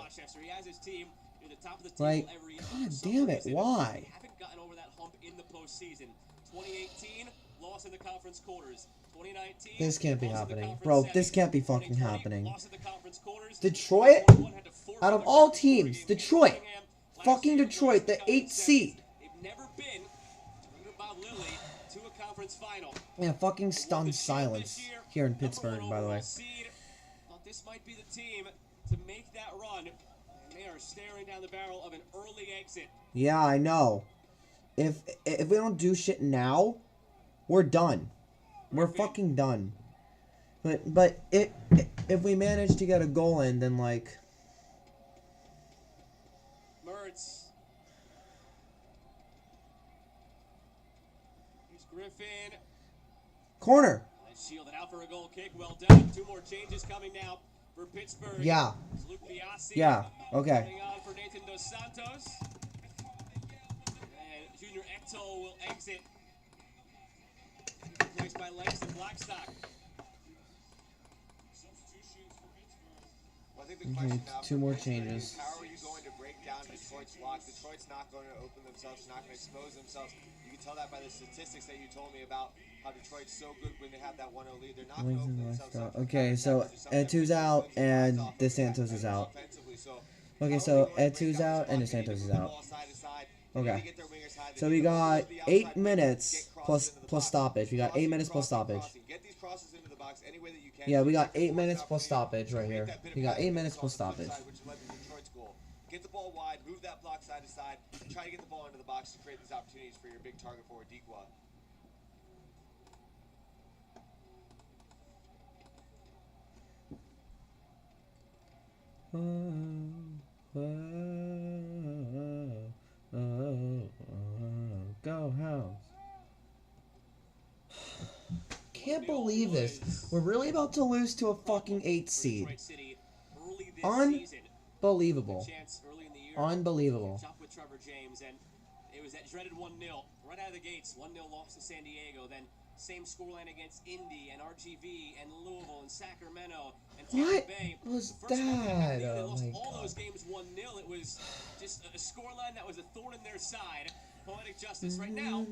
Like, god damn it, why? Haven't gotten over that hump in the postseason. 2018, loss in the conference quarters. 2019, This can't be happening. Bro, this can't be fucking happening. loss in the conference quarters. Detroit? Out of all teams, Detroit. Fucking Detroit, the 8th seed. They've never been under Bob Lilly to a conference final. Yeah, fucking stunned silence here in Pittsburgh, by the way. Thought this might be the team to make that run. And they are staring down the barrel of an early exit. Yeah, I know. If we don't do shit now, we're done. We're fucking done. But if we manage to get a goal in, then like. Mertz. Here's Griffin. Corner. And shielded out for a goal kick. Well done. 2 more changes coming now for Pittsburgh. Yeah. Luke Biasi. Yeah. Okay. Coming on for Nathan Dos Santos. And Junior Ecto will exit. Replaced by Langston Blackstock. Well, I think the question now 2 more changes. how are you going to break down Detroit's lock? Detroit's not going to open themselves, not going to expose themselves. You can tell that by the statistics that you told me about how Detroit's so good when they have that 1-0 lead. They're not going to open themselves up. Okay, so Etu's out and DeSantos is out. Okay, so Etu's out and DeSantos is out. Okay. So we got 8 minutes plus stoppage. We got 8 minutes plus stoppage. Yeah, we got 8 minutes plus stoppage right here. We got 8 minutes plus stoppage. Get the ball wide, move that block side to side, try to get the ball into the box to create these opportunities for your big target forward Dequa. Go Hounds. Can't believe this. We're really about to lose to a fucking 8 seed. Unbelievable. Unbelievable. Up with Trevor James, and it was that dreaded 1-0 right out of the gates. 1-0 loss to San Diego, then same scoreline against Indy and RGV and Louisville and Sacramento and Tampa Bay. What was First time they that? they Oh lost my all god. those games 1-0. It was just a scoreline that was a thorn in their side. Poetic justice right now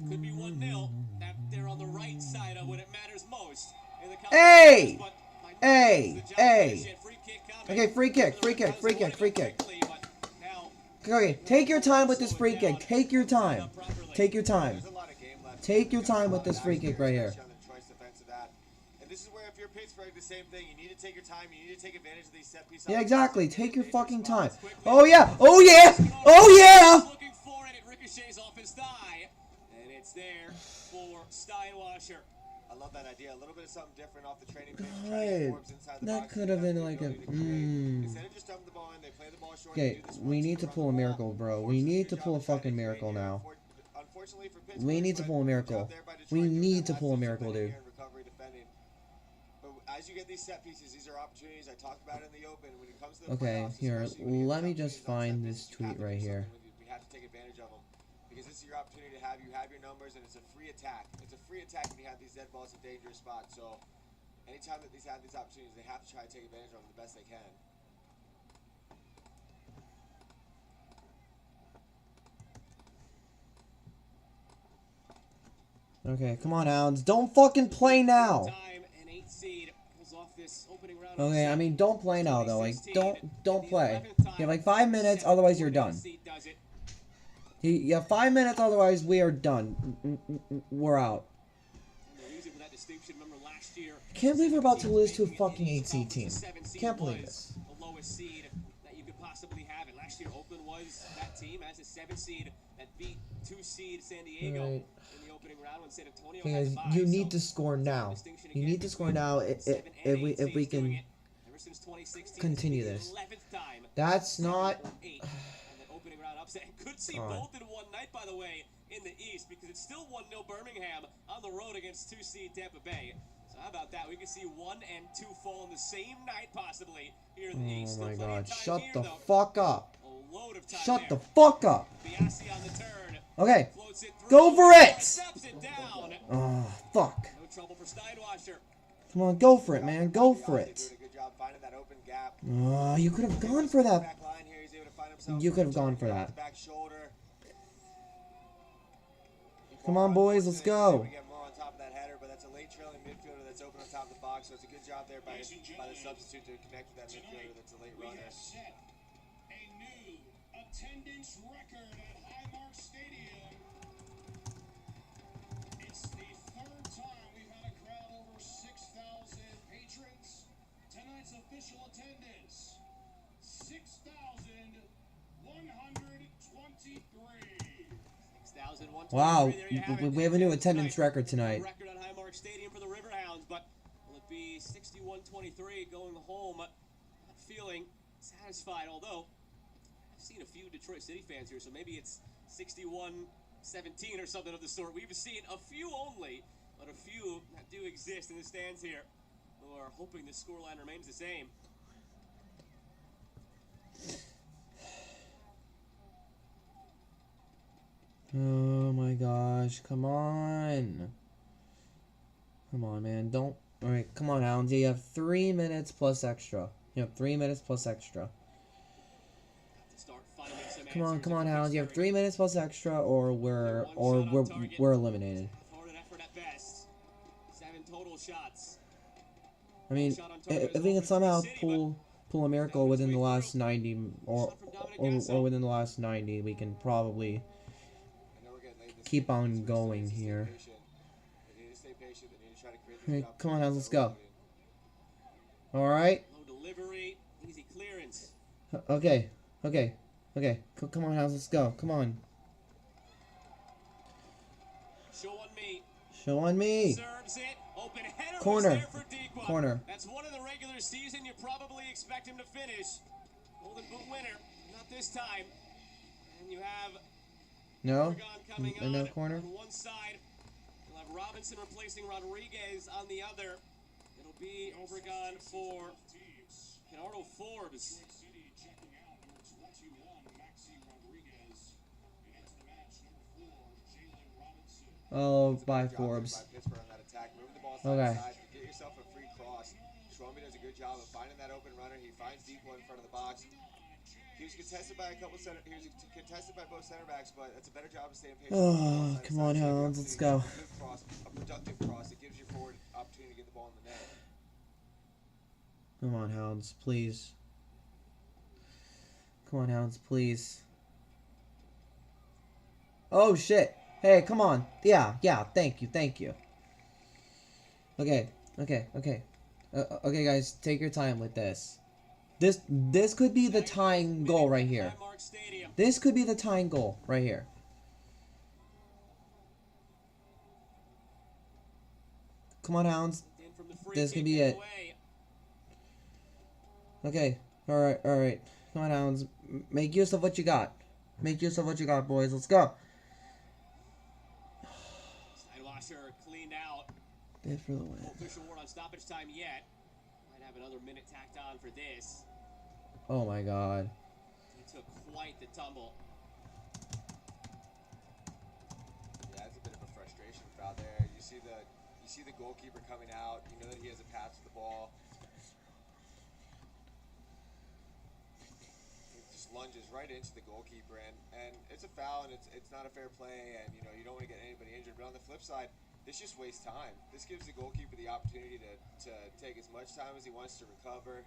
could be 1-0. That they're on the right side of when it matters most. In the Hey! but Hey! Hey! free kick coming. Okay, free kick. Okay, take your time with this free kick. Take your time. Take your time. There's a lot of game left. Take your time with this free kick right here. And this is where if you're Pittsburgh, the same thing. You need to take your time. You need to take advantage of these set pieces. Yeah, exactly. Take your fucking time. Oh yeah! Oh yeah! Oh yeah! Looking for it. It ricochets off his thigh, and it's there for Steinwasser. I love that idea. A little bit of something different off the training pitch. God, that could have been like a. Instead of just dumping the ball in, they play the ball short. Okay, we need to pull a miracle, bro. We need to pull a fucking miracle now. Unfortunately for Pittsburgh, We need to pull a miracle. We need to pull a miracle, dude. But as you get these set pieces, these are opportunities I talked about in the open. When it comes to the Okay, playoffs, here, especially when you let get me tough just games on find set this pieces, you tweet have to right do here. something. We have to take advantage of them because this is your opportunity to have. You have your numbers, and it's a free attack. It's a free attack when you have these dead balls in dangerous spots. So anytime that these have these opportunities, they have to try to take advantage of them the best they can. Okay, come on, Hounds. Don't fucking play now. Time, an 8 seed pulls off this opening round Okay, upset. I mean, don't play now, though. Like, 2016, don't and the play. 11th You have time like 5 minutes, seven otherwise you're foot eight done. seed does it. You have 5 minutes, otherwise we are done. We're out. And the reason for that distinction, remember last year, Can't believe we're about to lose to a making it fucking in the 8 seed East team. Conference, the 7 seed Can't believe was this. the lowest seed that you could possibly have. And last year, Oakland was that team as a 7 seed that beat 2 seed San Diego Right. in the opening round when San Antonio Okay, had guys, the bye. you So, need to score now. distinction You again need to score between now 7 and if 8 we seeds doing can it. Ever since 2016, continue it's this. the 11th time. That's 7 not... or 8 on that opening round upset. And could see God. both in one night, by the way, in the East, because it's still 1-0 Birmingham on the road against 2 seed Tampa Bay. So how about that? We can see 1 and 2 fall in the same night, possibly, here in the East. Oh Still my plenty of God, time shut here, the though. fuck up. A load of time Shut there. the fuck up. Biasi on the turn. Okay, Floats it through. go for it! Steps it down. Oh, fuck. No trouble for Steinwasser. Come on, go for it, man. Go for it. Doing a good job finding that open gap. Oh, you could have gone for that. Back line here, he's able to find himself. You could have gone for that. Back shoulder. Come on, boys, let's go. We get more on top of that header, but that's a late trailing midfielder that's open on top of the box, so it's a good job there by the substitute to connect with that midfielder that's a late We runner. have set a new attendance record at Highmark Stadium. It's the third time we've had a crowd over 6,000 patrons. Tonight's official attendance, 6,123. 6,123. Wow, There you have it. we have a new attendance record tonight. Record on Highmark Stadium for the Riverhounds, but will it be 61-23 going home? Not feeling satisfied, although I've seen a few Detroit City fans here, so maybe it's 61-17 or something of the sort. We've seen a few only, but a few that do exist in the stands here who are hoping the scoreline remains the same. Oh my gosh, come on. Come on, man, don't... Alright, come on, Hounds. You have 3 minutes plus extra. You have 3 minutes plus extra. To start finding some Come on, answers come on, if Hounds. You have Pittsburgh 3 minutes plus extra, or we're eliminated. hard an effort at best. 7 total shots. I mean, if we can somehow pull a miracle within the last 90 or within the last 90, we can probably I know we're getting late in this keep game, on so going they need to stay here. patient. They need to stay patient. They need to try to create these Hey, come on, opportunities Hounds, let's over go. again. Alright? Low delivery, easy clearance. Okay. Come on, Hounds, let's go. Come on. Show on me. Show on me. Serves it. Open header. Corner. Was there for Dequa. Corner. That's one in the regular season. You probably expect him to finish. Golden Boot winner. Not this time. And you have No? Oregon coming No on corner? one side. You'll have Robinson replacing Rodriguez on the other. It'll be Obregon for Teams. Gerardo Forbes. Detroit City checking out number 21, Maxi Rodriguez. And into the match, number 4, Jalen Robinson. Oh, It's a bye, good job there Forbes. by Pittsburgh on that attack. Moving the ball side Okay. to side. Get yourself a free cross. Schwalbe does a good job of finding that open runner. He finds Dequa in front of the box. He was contested by both center backs, but it's a better job of staying patient. Oh, come on, Hounds, let's go. A good cross, a productive cross that gives your forward opportunity to get the ball in the net. Come on, Hounds, please. Come on, Hounds, please. Oh, shit. Hey, come on. Yeah, thank you. Okay, guys, take your time with this. This could be the tying goal right here. Highmark Stadium. This could be the tying goal right here. Come on, Hounds. In from the free This kick could be it. away. Okay, alright. Come on, Hounds. Make use of what you got. Make use of what you got, boys. Let's go. Steinwasser cleaned out. Good for the win. No official word on stoppage time yet. Might have another minute tacked on for this. Oh my god. He took quite the tumble. Yeah, it's a bit of a frustration foul there. You see the goalkeeper coming out. You know that he has a path to the ball. He just lunges right into the goalkeeper, and it's a foul, and it's not a fair play, and you know you don't want to get anybody injured. But on the flip side, this just wastes time. This gives the goalkeeper the opportunity to take as much time as he wants to recover.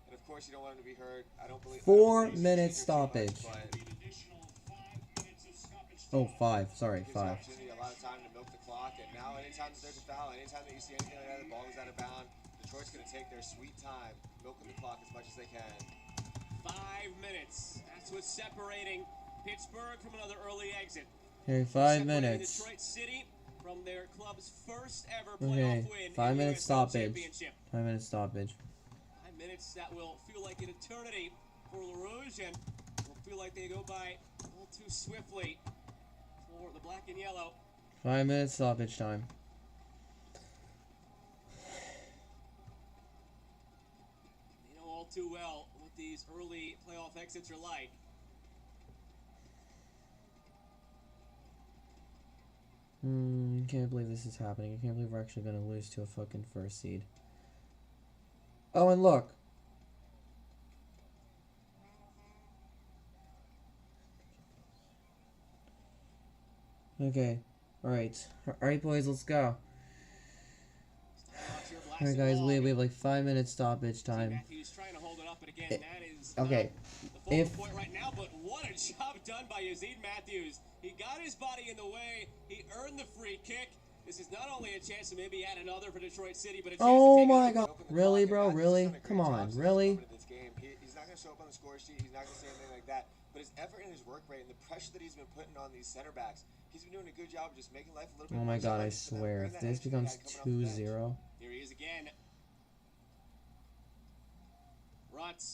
And of course, you don't want him to be hurt. I don't believe 4-minute stoppage. An additional 5 minutes of stoppage Oh, time. 5. Sorry, Gives the 5. opportunity a lot of time to milk the clock. And now, anytime that there's a foul, anytime that you see anything like that, the ball is out of bounds, Detroit's going to take their sweet time, milking the clock as much as they can. 5 minutes. That's what's separating Pittsburgh from another early exit. Okay, 5 Separating minutes. Detroit City from their club's first ever Okay, playoff win. 5 in the minute USL stoppage. Championship. 5-minute stoppage. 5 minutes that will feel like an eternity for LaRouge and will feel like they go by a little too swiftly for the black and yellow. 5-minute stoppage time. They know all too well what these early playoff exits are like. Can't believe this is happening. I can't believe we're actually gonna lose to a fucking first seed. Oh, and look. Okay. Alright. Alright, boys, let's go. Alright, guys, we have like 5-minute stoppage time. Matthews trying to hold it up, but again, that is Okay. the focal If point right now, but what a job done by Yazid Matthews. He got his body in the way. He earned the free kick. This is not only a chance to maybe add another for Detroit City, but a chance Oh to take my it. god. Really, bro? Really? Come on. Really? He's not going to show up on the score sheet. He's not going to say anything like that. But his effort and his work rate and the pressure that he's been putting on these center backs, he's been doing a good job of just making life a little bit Oh my more god, I challenging for them. swear. Bring If that this extra becomes guy coming off the bench. 2-0. Here he is again. Rutz.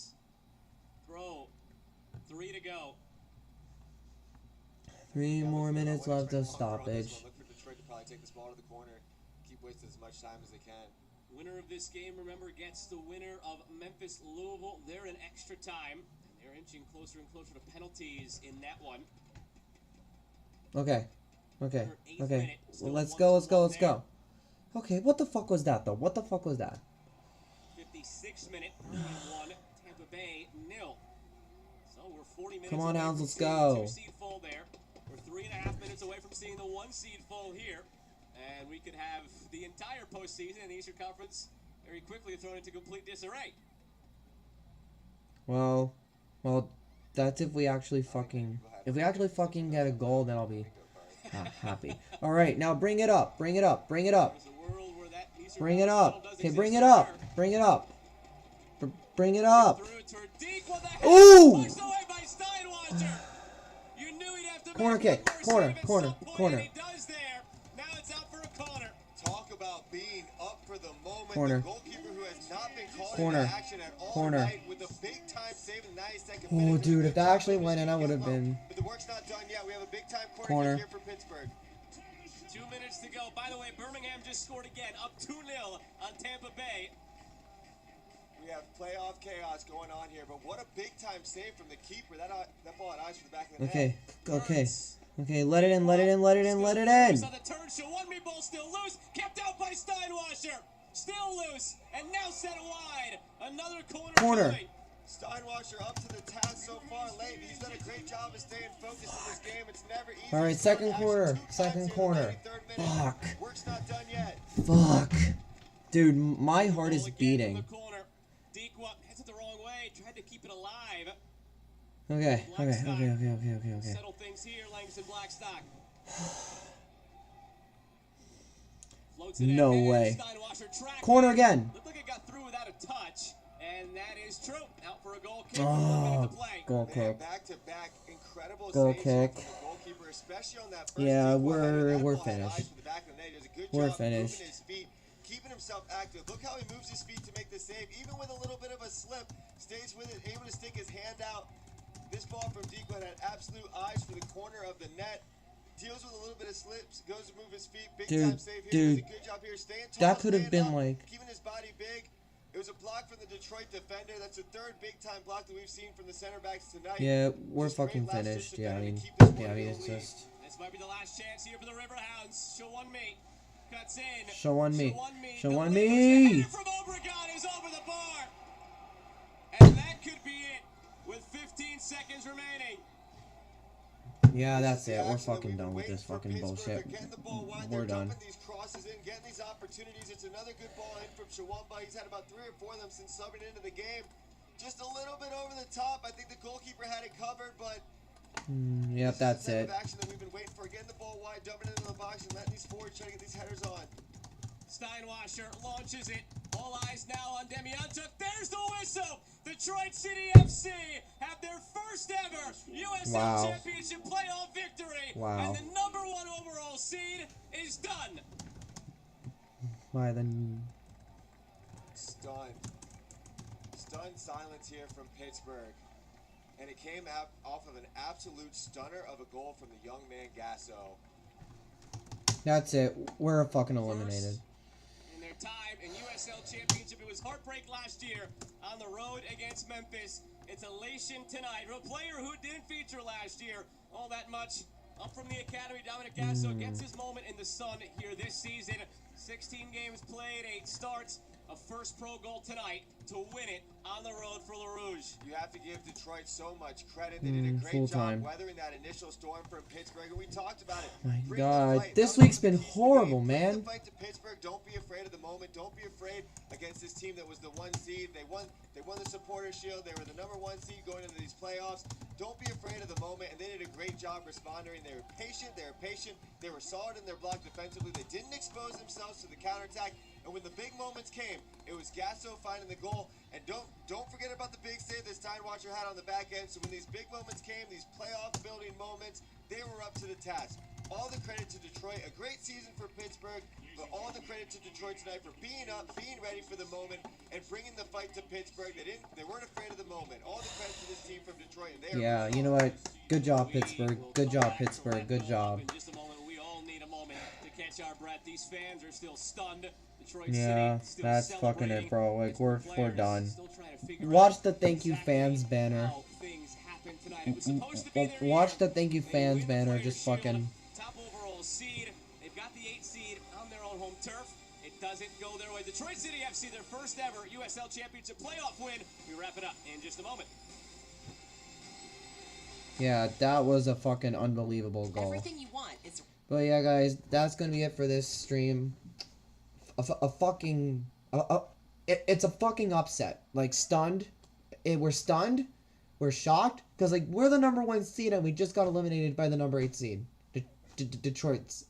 Throw. 3 to go. 3 more minutes left of Look stoppage. for Detroit to probably take this ball to the corner, keep wasting as much time as they can. Winner of this game, remember, gets the winner of Memphis Louisville. They're in extra time, and they're inching closer and closer to penalties in that one. Okay. Okay. Eighth Okay. minute, still Let's 1-1 go, let's go, let's there. go. Okay, what the fuck was that, though? What the fuck was that? 56th minute, Irving 1, Tampa Bay 0. So we're 40 minutes Come on, away Hounds, from let's seeing go. the 2-seed fall there. We're 3.5 minutes away from seeing the 1-seed fall here. And we could have the entire postseason in the Eastern Conference very quickly thrown into complete disarray. Well, that's if we actually fucking get a goal, then I'll be happy. All right, now bring it up, bring it up, bring it up, There's a world where that Eastern bring it Conference up. battle does Okay, exist bring it for up, sure. bring it up, bring it up. Through it toward Deke with a head Ooh! pushed away by Steinwasser. You knew he'd have to Corner make kick, one more corner, save at corner, some point, corner. and he does there. Now it's out for a corner. Talk about being up for the moment. Corner. The goalkeeper who has not been called Corner. into action at all Corner. night with a big time save in the 92nd Oh, minute. dude, if that actually went in, I would have been. But the work's not done yet. We have a big time Corner. kick here for Pittsburgh. 2 minutes to go. By the way, Birmingham just scored again, up 2-0 on Tampa Bay. We have playoff chaos going on here, but what a big time save from the keeper. That ball had eyes for the back of the net. Okay, okay, okay. Let it in, let it in, let it in, let it in. On the turn, Shawunmi ball still loose, kept out by Steinwasser. Still loose, and now set wide. Another corner. Corner. coming. Steinwasser up to the task so far late. He's done a great job of staying focused in this game. It's never easy. All right, second quarter, second quarter. Fuck. Work's not done yet. Fuck. Dude, my heart is Ball again from beating. the corner. Deekwa heads it the wrong way, tried to keep it alive. Okay, okay. Settle things here, Langston Blackstock. Floats it No ahead, way. Steinwasser tracking. Corner again. Looked like it got through without a touch, and that is true. Out for a goal kick. Oh, 1 minute to play. goal Man, kick. back-to-back incredible Goal saves here kick. from the goalkeeper, especially on that first Yeah, deep one. That we're ball had eyes finished. for the back of the net. He does a good We're job finished. moving his feet, keeping himself active. Look how he moves his feet to make the save, even with a little bit of a slip. Stays with it, able to stick his hand out. This ball from Deekwood had absolute eyes for the corner of the net. Deals with a little bit of slips, goes to move his feet. Big time save here. Dude, Does a good job here, staying tall, that could have staying been up, like- keeping his body big. It was a block from the Detroit defender. That's the third big time block that we've seen from the center backs tonight. Yeah, we're Just great fucking last finished. ditch Yeah, I defender mean, to keep this one yeah, I mean, in it's the lead. just. This might be the last chance here for the Riverhounds. Shawunmi cuts in. Shawunmi. Shawunmi. Shawunmi. The header from Obregon is over the bar. And that could be it with 15 seconds remaining. Yeah, that's This is it. the We're action that fucking we've done been with waiting this for fucking Pittsburgh. bullshit. They're getting the ball wide. We're They're done. dumping these crosses in, getting these opportunities. It's another good ball in from Shawamba. He's had about 3 or 4 of them since subbing into the game. Just a little bit over the top. I think the goalkeeper had it covered, but Yep, that's this is the it. type of action that we've been waiting for. Getting the ball wide, dumping it into the box, and letting these forwards try to get these headers on. Steinwasser launches it. All eyes now on Demiantuk. There's the whistle. Detroit City FC have their first ever USL Wow. Championship playoff victory. Wow. And the #1 overall seed is done. By then. Stunned silence here from Pittsburgh. And it came out off of an absolute stunner of a goal from the young man Gasso. That's it. We're fucking eliminated. In their time in USL Championship, it was heartbreak last year on the road against Memphis. It's elation tonight. A player who didn't feature last year all that much. Up from the academy, Dominic Gasso gets his moment in the sun here this season. 16 games played, 8 starts. A first pro goal tonight to win it on the road for Le Rouge. You have to give Detroit so much credit. They did a great full job time. weathering that initial storm from Pittsburgh, and we talked about it. My Bring the God, fight. this That was week's the been piece of the horrible, game. Bring man. the fight to Pittsburgh. Don't be afraid of the moment. Don't be afraid against this team that was the 1 seed. They won the Supporters Shield. They were the #1 seed going into these playoffs. Don't be afraid of the moment, and they did a great job responding. They were patient. They were solid in their block defensively. They didn't expose themselves to the counterattack. And when the big moments came, it was Gasso finding the goal. And don't forget about the big save that Steinwasser had on the back end. So when these big moments came, these playoff building moments, they were up to the task. All the credit to Detroit. A great season for Pittsburgh, but all the credit to Detroit tonight for being up, being ready for the moment, and bringing the fight to Pittsburgh. They weren't afraid of the moment. All the credit to this team from Detroit. And they are Yeah, you know what? Good job, Pittsburgh. Good job, Pittsburgh. Good job. In just a moment, we all need a moment to catch our breath. These fans are still stunned. Detroit Yeah, City still that's fucking celebrating. it, bro. Like, It's we're players done. still trying to figure Watch out the thank you exactly fans banner. how things happened tonight. It was supposed to be their Watch year. the thank you They fans win the banner. Players' Just Shield, fucking. top overall seed. They've got the 8 seed on their own home turf. It doesn't go their way. Detroit City FC, their first ever USL Championship playoff win. We wrap it up in just a moment. Yeah, that was a fucking unbelievable goal. Everything you want is But yeah, guys, that's gonna be it for this stream. It's a fucking upset. Like, stunned. We're stunned. We're shocked. Because, like, we're the #1 seed and we just got eliminated by the #8 seed. Detroit's.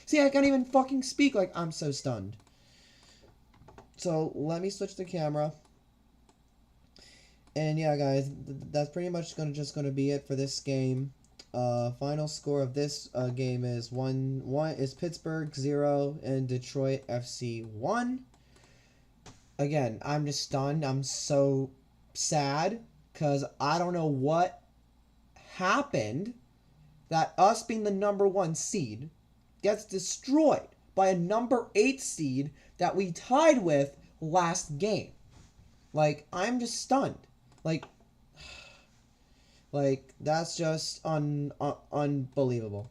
See, I can't even fucking speak. Like, I'm so stunned. So, let me switch the camera. And yeah, guys, that's pretty much just gonna be it for this game. Final score of this game is 1 is Pittsburgh 0 and Detroit FC 1. Again, I'm just stunned. I'm so sad because I don't know what happened that us being the #1 seed gets destroyed by a #8 seed that we tied with last game. Like, I'm just stunned. Like, that's just unbelievable.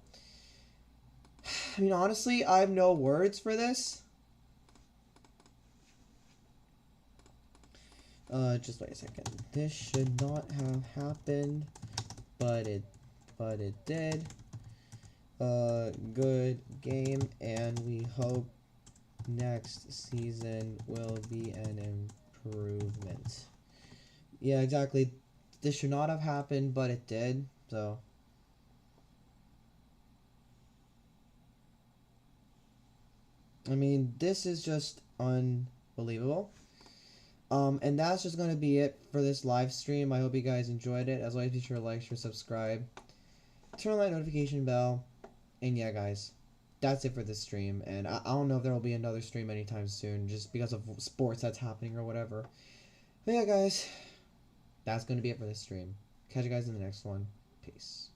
I mean, honestly, I have no words for this. Just wait a second. This should not have happened, but it did. Good game, and we hope next season will be an improvement. Yeah, exactly. This should not have happened, but it did, so. I mean, this is just unbelievable. And that's just going to be it for this live stream. I hope you guys enjoyed it. As always, be sure to like, share, subscribe. Turn on that notification bell. And yeah, guys, that's it for this stream. And I don't know if there will be another stream anytime soon, just because of sports that's happening or whatever. But yeah, guys, that's going to be it for this stream. Catch you guys in the next one. Peace.